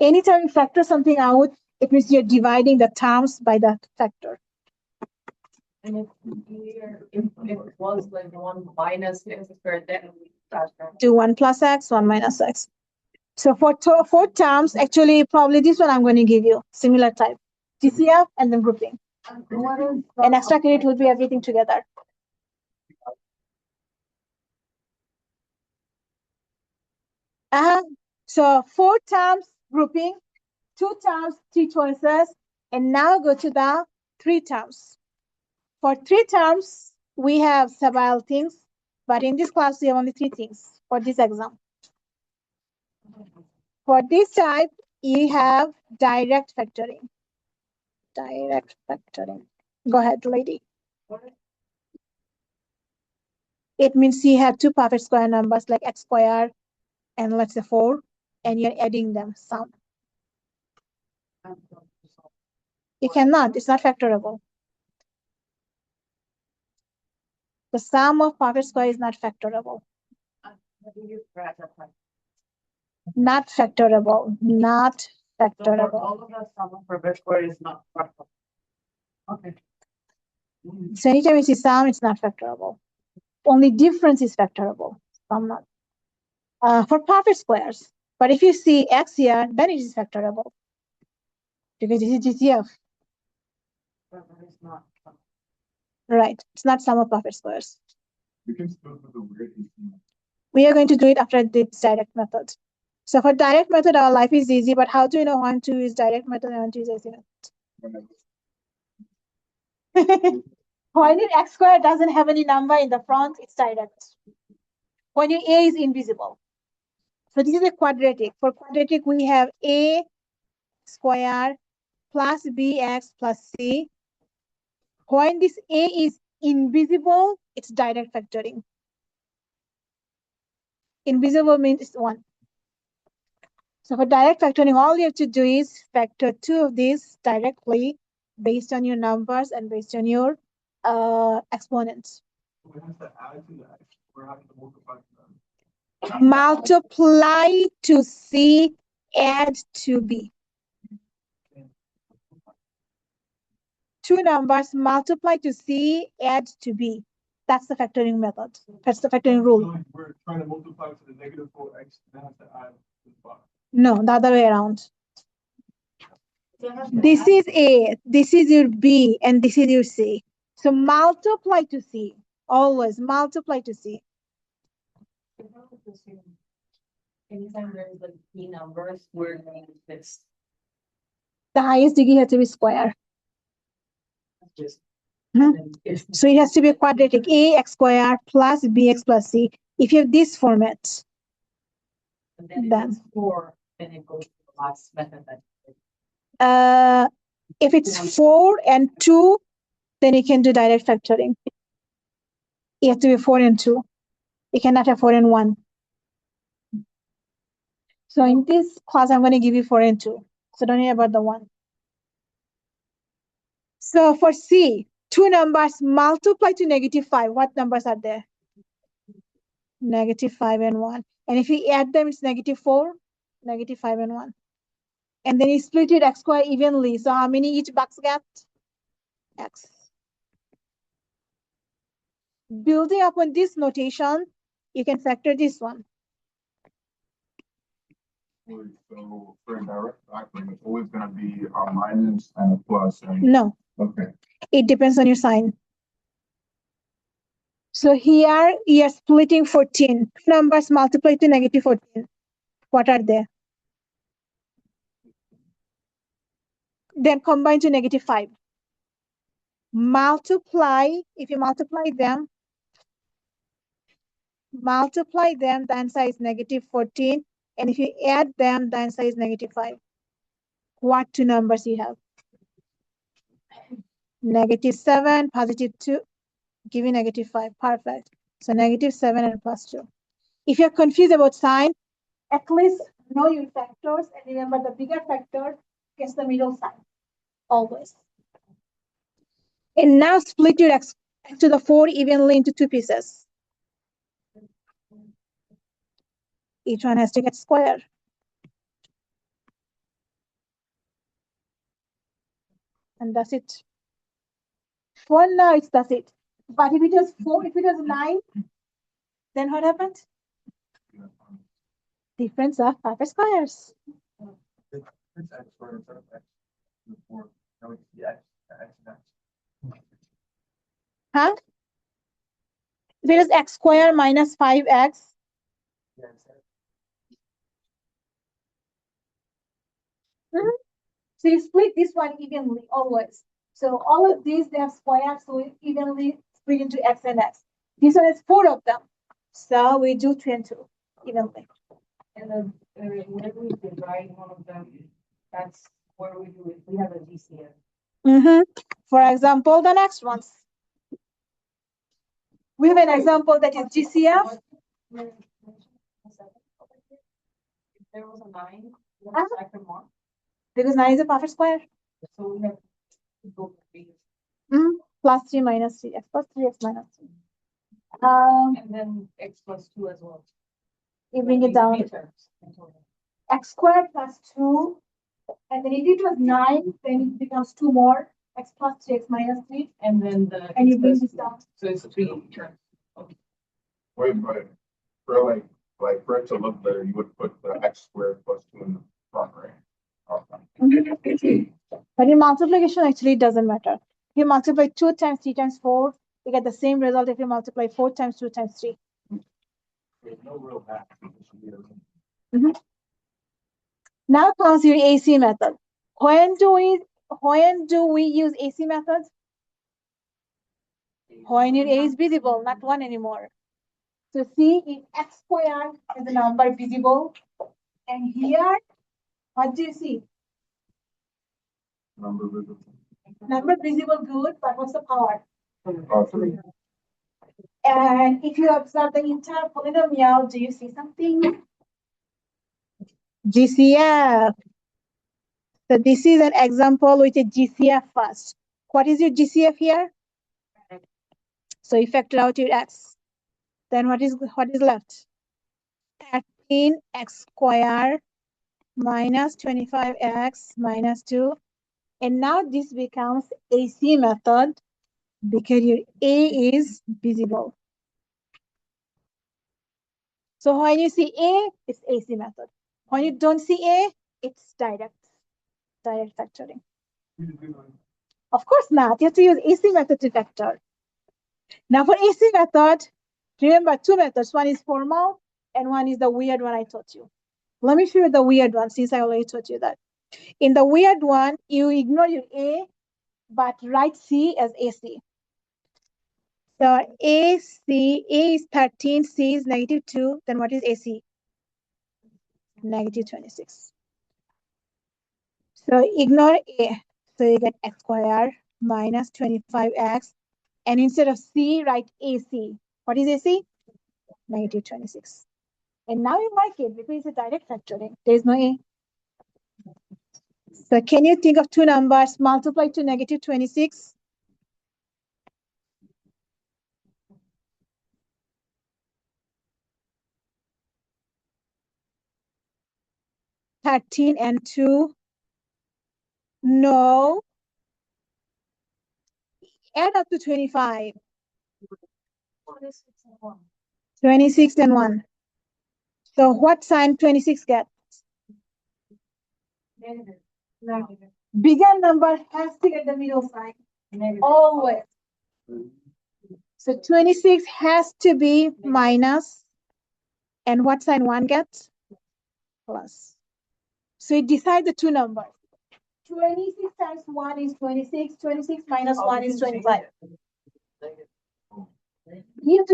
Anytime you factor something out, it means you're dividing the terms by that factor. And if here, if it was like 1 minus x squared, then we Do 1 plus x, 1 minus x. So for 4 terms, actually, probably this one I'm going to give you, similar type. GCF and then grouping. And extra credit will be everything together. So 4 terms grouping, 2 terms, 3 choices, and now go to the 3 terms. For 3 terms, we have several things, but in this class, we have only 3 things for this exam. For this type, you have direct factoring. Direct factoring. Go ahead, lady. It means you have 2 perfect square numbers like x squared and let's say 4, and you're adding them sum. You cannot, it's not factorable. The sum of perfect square is not factorable. Not factorable, not factorable. all of the sum of perfect square is not factorable. Okay. So anytime you see sum, it's not factorable. Only difference is factorable, sum not. For perfect squares, but if you see x here, then it is factorable. Because this is GCF. But it's not. Right, it's not sum of perfect squares. We can still do the weird 18. We are going to do it after this direct method. So for direct method, our life is easy, but how do you know when to use direct method and when to use easy method? When your x squared doesn't have any number in the front, it's direct. When your a is invisible. So this is a quadratic. For quadratic, we have a square plus bx plus c. When this a is invisible, it's direct factoring. Invisible means it's 1. So for direct factoring, all you have to do is factor 2 of these directly based on your numbers and based on your exponents. We have to add to that. We're having to multiply to them. Multiply to C, add to B. Two numbers, multiply to C, add to B. That's the factoring method. That's the factoring rule. So we're trying to multiply to the negative 4x and have to add to the 5. No, the other way around. This is A, this is your B, and this is your C. So multiply to C. Always multiply to C. Anytime there's like three numbers, we're going to fix The highest degree has to be square. just. Mhm. and then it's- So it has to be a quadratic. A x squared plus bx plus c. If you have this format, and then done. it's 4, then it goes to the last method that. if it's 4 and 2, then you can do direct factoring. It has to be 4 and 2. You cannot have 4 and 1. So in this class, I'm going to give you 4 and 2. So don't worry about the 1. So for C, two numbers multiply to -5. What numbers are there? -5 and 1. And if you add them, it's -4, -5 and 1. And then you split it x squared evenly. So how many each box get? X. Building upon this notation, you can factor this one. So for direct factoring, it's always gonna be a minus and a plus, right? No, Okay. it depends on your sign. So here you are splitting 14. Two numbers multiply to -14. What are they? Then combine to -5. Multiply, if you multiply them, the answer is -14. And if you add them, the answer is -5. What two numbers you have? -7, +2, give you -5. Perfect. So -7 and +2. If you're confused about sign, at least know your factors and remember the bigger factor gets the middle sign. Always. And now split your x to the 4 evenly into 2 pieces. Each one has to get square. And that's it. For now, that's it. But if it was 4, if it was 9, then what happened? Difference of 5 squares. It's x squared instead of x. 4. Now it's the x and x. Huh? If it is x squared minus 5x, Yeah, so you split this one evenly always. So all of these, they have squared, so we evenly split into x and x. This one is 4 of them. So we do 2 and 2 evenly. And then when we divide one of them, that's where we do it. We have a DCF. For example, the next ones. We have an example that is GCF. If there was a 9, we Uh-huh. have to factor more. Because 9 is a perfect square. So we have to go with these. +3 minus 3, x plus 3, x minus 3. And then x plus 2 as well. You bring it down. 3 terms in total. X squared plus 2. And then if it was 9, then it becomes 2 more. X plus 3, x minus 3. And then the. And you x bring plus this 2. down. So it's 3 terms. Wait, but for like for it to look better, you would put the x squared plus 2 in the front, right? Okay. But in multiplication, actually, it doesn't matter. If you multiply 2 times 3 times 4, You get the same result if you multiply 4 times 2 times 3. There's no real math. Now comes your AC method. When do we use AC methods? When your A is visible, not 1 anymore. So see, if x squared is a number visible, and here, what do you see? Number visible. Number visible, good, but what's the power? Oh, 3. And if you observe the entire polynomial, do you see something? GCF. So this is an example with a GCF first. What is your GCF here? So you factor out your x. Then what is left? 13x squared minus 25x minus 2. And now this becomes AC method because your A is visible. So when you see A, it's AC method. When you don't see A, it's direct factoring. Of course not. You have to use AC method to factor. Now for AC method, remember 2 methods. One is formal and one is the weird one I taught you. Let me show you the weird one since I already taught you that. In the weird one, you ignore your A, but write C as AC. So A is 13, C is -2. Then what is AC? -26. So ignore A. So you get x squared minus 25x. And instead of C, write AC. What is AC? -26. And now you like it because it's a direct factoring. There's no A. So can you think of 2 numbers multiplied to -26? $13 and 2. No. Add up to 25. 26 and 1. So what sign 26 get? Bigger number has to get the middle sign. Always. So 26 has to be minus. And what sign 1 gets? Plus. So you decide the 2 numbers. 26 times 1 is 26. 26 minus 1 is 25. You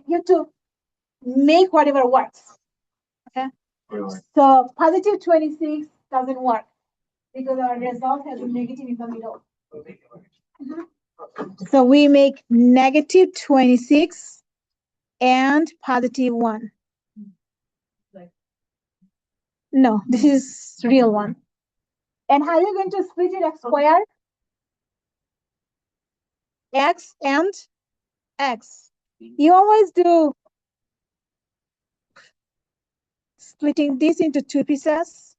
have to make whatever works. Okay. So positive 26 doesn't work because our result has a negative in the middle. So we make -26 and +1. No, this is real one. And how are you going to split it? X squared? X and X. You always do splitting this into 2 pieces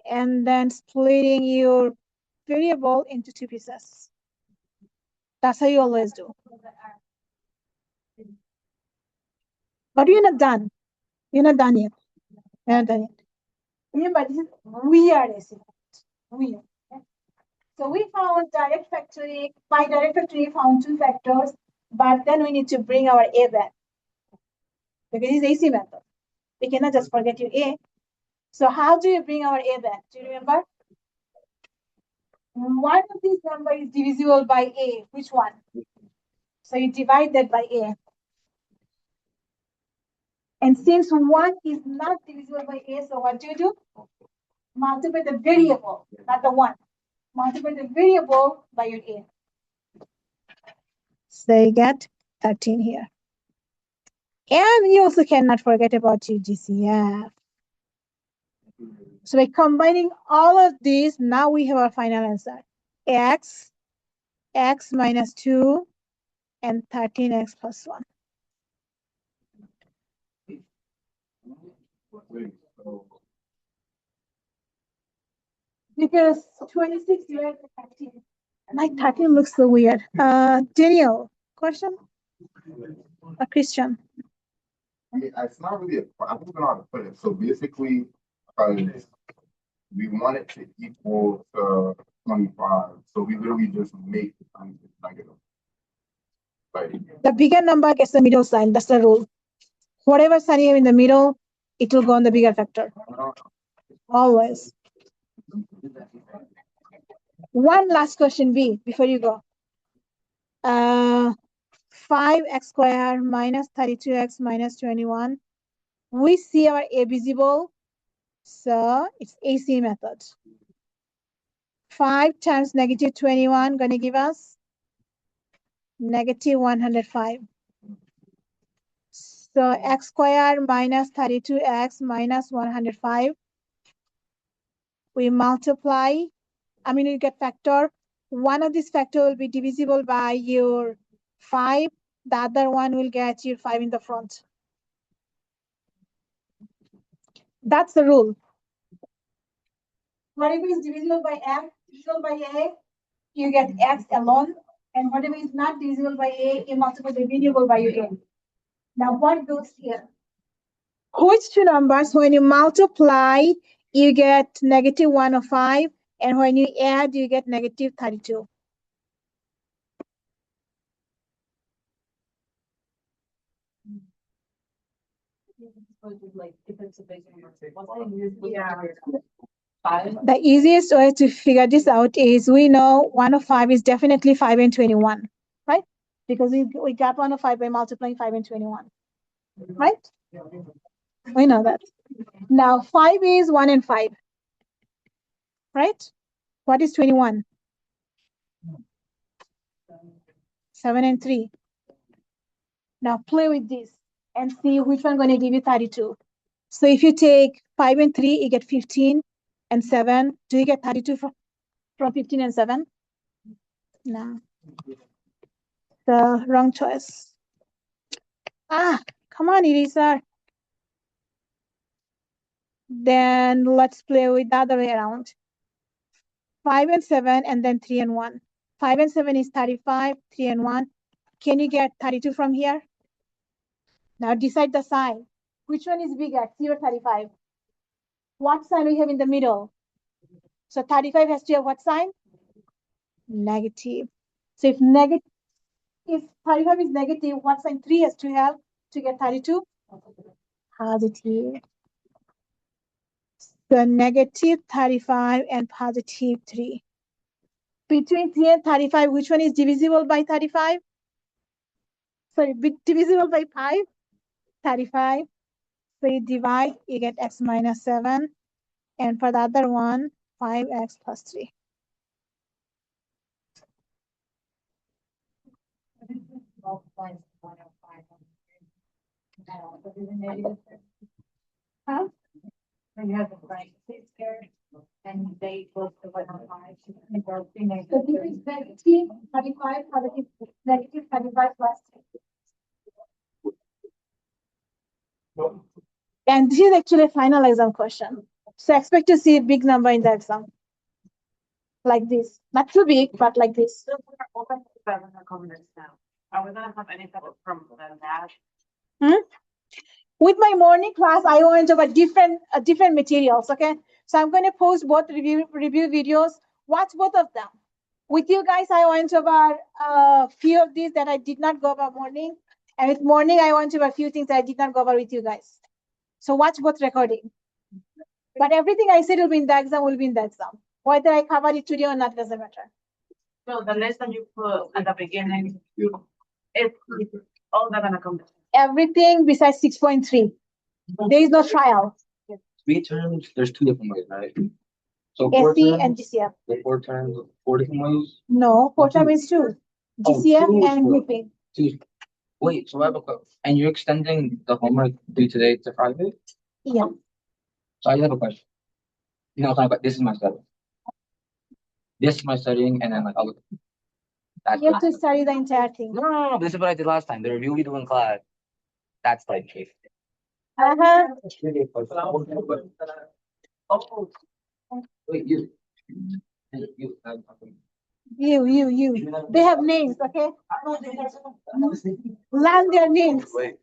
and then splitting your variable into 2 pieces. That's how you always do. But you're not done. You're not done yet. You're not done yet. Remember, this is weird. Weird. Okay? So we found direct factoring. By direct factoring, we found 2 factors, but then we need to bring our A back because it's AC method. We cannot just forget your A. So how do you bring our A back? Do you remember? One of these numbers is divisible by A. Which one? So you divide that by A. And since 1 is not divisible by A, so what do? Multiply the variable, not the 1. Multiply the variable by your A. So you get 13 here. And you also cannot forget about your GCF. So by combining all of these, now we have our final answer. X minus 2, and 13x plus 1. Because 26 divided by 13. Like 13 looks so weird. Daniel, question? A Christian? It's not really I don't know how to put it. So basically, we want it to equal to 25. So we literally just make the negative. Like, The bigger number gets the middle sign. That's the rule. Whatever sign you have in the middle, it will go on the bigger factor. Always. One last question, B, before you go. 5x squared minus 32x minus 21. We see our A visible, so it's AC method. 5 times negative 21 gonna give us negative 105. So x squared minus 32x minus 105. We multiply, you get factor. One of these factor will be divisible by your 5. The other one will get your 5 in the front. That's the rule. Whatever is divisible by x, divisible by a, you get x alone. And whatever is not divisible by a, you multiply the variable by your a. Now what goes here? Which two numbers, when you multiply, you get negative 105, and when you add, you get negative 32. The easiest way to figure this out is we know 105 is definitely 5 and 21, right? Because we got 105 by multiplying 5 and 21, right? We know that. Now 5 is 1 and 5, right? What is 21? 7 and 3. Now play with this and see which one going to give you 32. So if you take 5 and 3, you get 15 and 7. Do you get 32 from 15 and 7? No. The wrong choice. Come on, Elisa. Then let's play with the other way around. 5 and 7 and then 3 and 1. 5 and 7 is 35, 3 and 1. Can you get 32 from here? Now decide the sign. Which one is bigger, 3 or 35? What sign we have in the middle? So 35 has to have what sign? Negative. So if 35 is negative, what sign 3 has to have to get 32? Positive. So negative 35 and positive 3. Between 3 and 35, which one is divisible by 35? Sorry, divisible by 5? 35. So you divide, you get x minus 7. And for the other one, 5x plus 3. Huh? When you have the parentheses there, and they go to 105. So this is negative 35, negative 35 plus 3. And this is actually a final exam question. So expect to see a big number in the exam. Like this. Not too big, but like this. Open the comments now. Are we gonna have anything from the dash? With my morning class, I went over different materials. Okay, so I'm going to post both review videos. Watch both of them. With you guys, I went over a few of these that I did not go over morning, and with morning, I went over a few things that I did not go over with you guys. So watch both recording. But everything I said will be in the exam. Will be in the exam. Whether I cover it today or not doesn't matter. So the lesson you put at the beginning, it's all that gonna come. Everything besides 6.3. There is no trial. 3 terms, there's 2 different ways, right? So 4 SC terms, and GCF. the 4 terms, 4 different ways? No, 4 term is 2. GCF and grouping. 2. Wait, so I have a question. And you're extending the homework due today to Friday? Yeah. So I have a question. You know, this is my study. This is my studying, and then like I'll that's You have to study the entire thing. no. This is what I did last time. The review we do in class. That's like Uh-huh. Oh, wait, you. You. They have names, okay? Learn their names. Wait.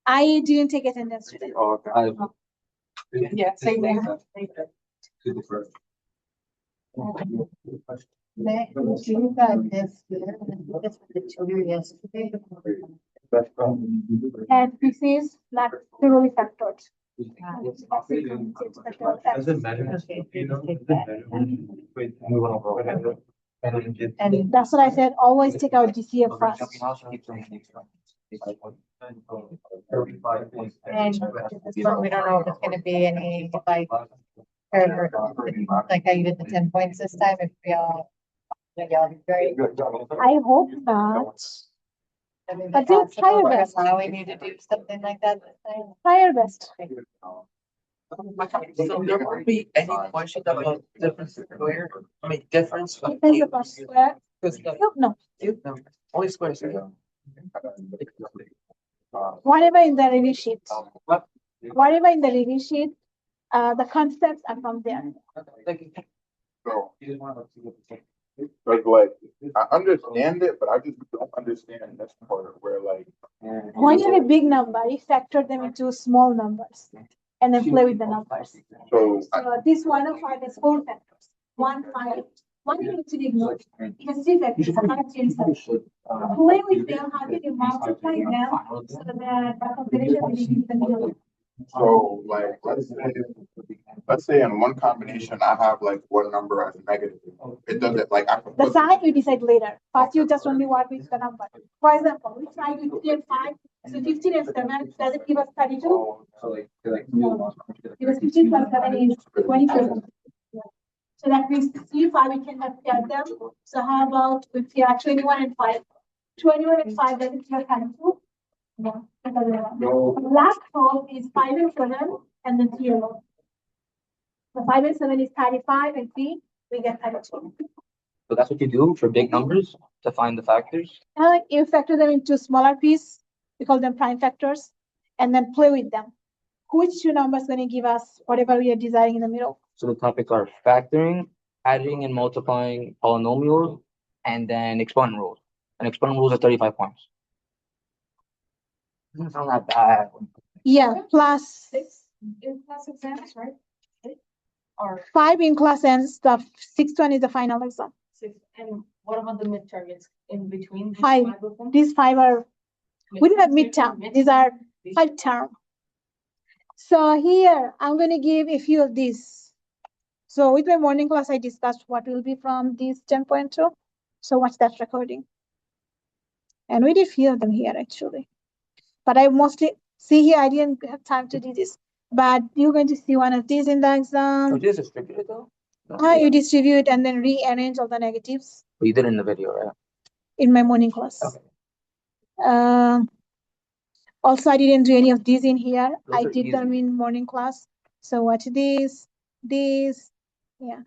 I didn't take attendance today. Oh, Yeah, same thing. You got this here, and this was the tutor yesterday. And this is not thoroughly factored. Doesn't matter. Okay, You know, take doesn't that. matter. Wait, move on over. And then get. And That's what I said, always take out DCF first. And this one, we don't know if it's gonna be any, like, like I did the 10 points this time, if we all. Maybe I'll be very. I hope not. I mean, But do possible try your we're best. allowing you to do something like that this time. Try your best. So there won't be any question about difference square, I mean, difference from. Depends upon square. Because the No, cube number, only squares. Right? whatever in the review sheet, What? whatever in the review sheet, the concepts are from there. Like, So, you just want to see what the. like, I understand it, but I just don't understand this part where like. When you have a big number, you factor them into small numbers and then play with the numbers. So, So this 105 is 4 factors. 1, 5. One you need to ignore. It has 3 factors. I have changed them. Play with them, how can you multiply them so that the combination will be in the middle. so like, let's say in one combination, I have like one number as negative. It doesn't like, I can The put. sign you decide later. First, you just only work with the number. For example, we tried 50 and 5. So 15 and 7, does it give us 32? So like. Because 15 plus 7 is 22. So that means 3, 5, we cannot get them. So how about if you are 21 and 5? 21 and 5 doesn't give us 32? No. No. Last row is 5 and 7 and then 3 alone. So 5 and 7 is 35 and 3, we get 32. So that's what you do for big numbers to find the factors. You factor them into smaller piece, we call them prime factors, and then play with them. Which two numbers going to give us whatever we are desiring in the middle? So the topics are factoring, adding and multiplying polynomials, and then exponent rules. And exponent rules are 35 points. Doesn't sound that bad. Yeah, plus In class exams, right? Or 5 in class and stuff. 6th one is the final exam. 6, and what about the midterm? It's in between these 5. 5 of them? These 5 are, we don't have midterm. These are 5 term. So here, I'm going to give a few of these. So with my morning class, I discussed what will be from these 10.2. So watch that recording. And we did few of them here actually. But I mostly, see here, I didn't have time to do this. But you're going to see one of these in the Oh, exam. this is distributed though? You distribute and then rearrange all the negatives But you did it in the video, right? in my morning class. Okay. Also, I didn't do any of these in here. Those I are did them easy. in morning class. So watch this, yeah.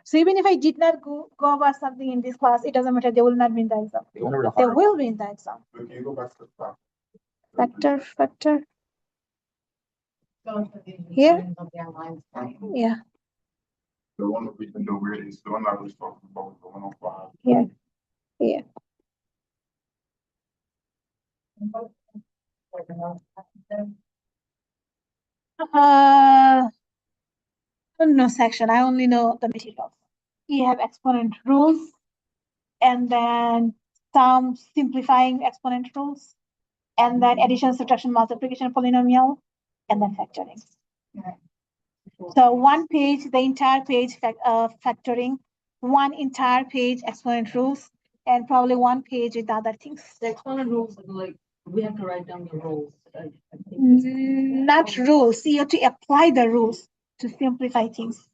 So even if I did not go over something in this class, it doesn't matter. They will not be in the exam. The one over the They hard will be in the exam. Can you go back to the Factor. Here? Yeah, The one that we can do weird is the one I was talking about, the 105. here, here. I don't know section. I only know the materials. You have exponent rules and then some simplifying exponent rules and then addition, subtraction, multiplication, polynomial, and then factoring. So one page, the entire page factoring, one entire page exponent rules, and probably one page with other things. The exponent rules, like, we have to write down the rules. I think Not rules. You have to apply the rules to simplify things.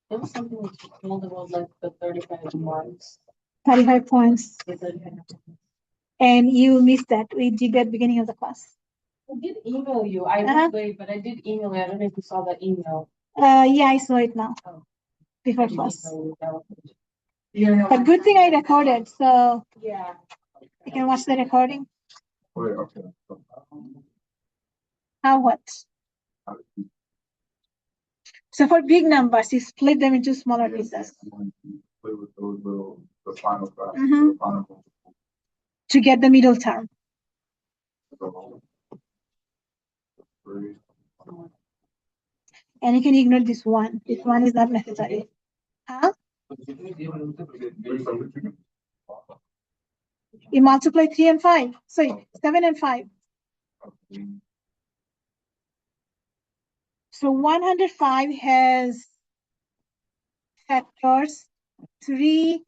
there was something that you told about like the 35 marks. 35 points. The 35. And you missed that. We did that beginning of the class. I did email you. I Uh-huh. was late, but I did email you. I don't know if you saw that email. Yeah, I saw it now. Oh. Before I did class. email you that. Yeah. But good thing I recorded, so Yeah. you can watch the recording. Wait, okay. How what? So for big numbers, you split them into smaller pieces Play with those little, the final facts, Mhm. the final. to get the middle term. Three. And you can ignore this one. This one is not necessary. Huh? You multiply 3 and 5. Sorry, 7 and 5. So 105 has factors 3,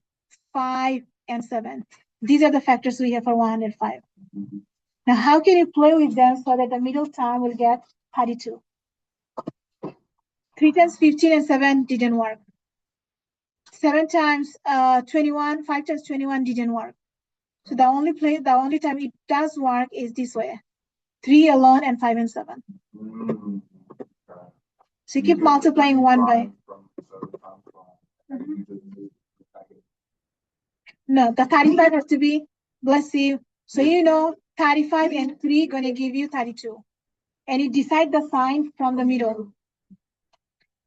5, and 7. These are the factors we have for 105. Now, how can you play with them so that the middle term will get 32? 3 times 15 and 7 didn't work. 7 times 21, 5 times 21 didn't work. So the only time it does work is this way. 3 alone and 5 and 7. So you keep multiplying 1 by. No, the 35 has to be, bless you. So 35 and 3 gonna give you 32. And you decide the sign from the middle.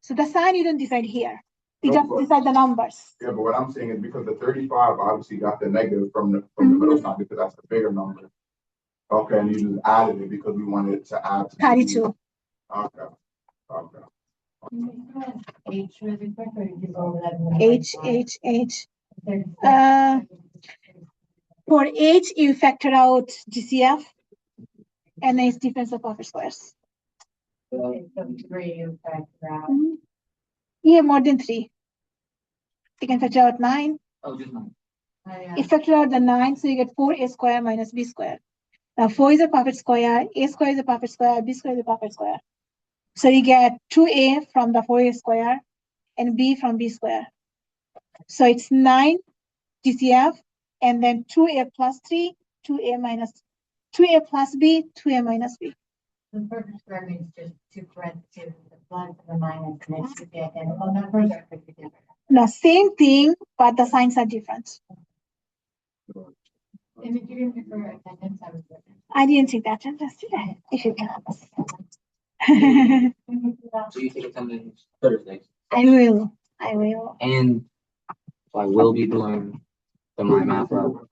So the sign you don't decide here. You just decide the numbers. Yeah, but what I'm saying is because the 35 obviously got the negative from the middle sign because that's the bigger number. Okay, and you just added it because we wanted to add to 32. Okay. H really quick, or you just go over that? H. For H, you factor out GCF, and then it's difference of upper squares. Okay, so 3 you factor out. Yeah, more than 3. You can factor out 9. Oh, just 9. You factor out the 9, so you get 4a square minus b square. Now 4 is a perfect square, a square is a perfect square, b square is a perfect square. So you get 2a from the 4a square and b from b square. So it's 9 GCF, and then 2a plus 3, 2a plus b, 2a minus b. The perfect square means just 2 parentheses, the plus and the minus, and it should be identical numbers or could be different. No, same thing, but the signs are different. And if you didn't prefer attendance, I would. I didn't take that yesterday. If you can. So you take attendance Thursdays. I will. And so I will be doing the My Math Lab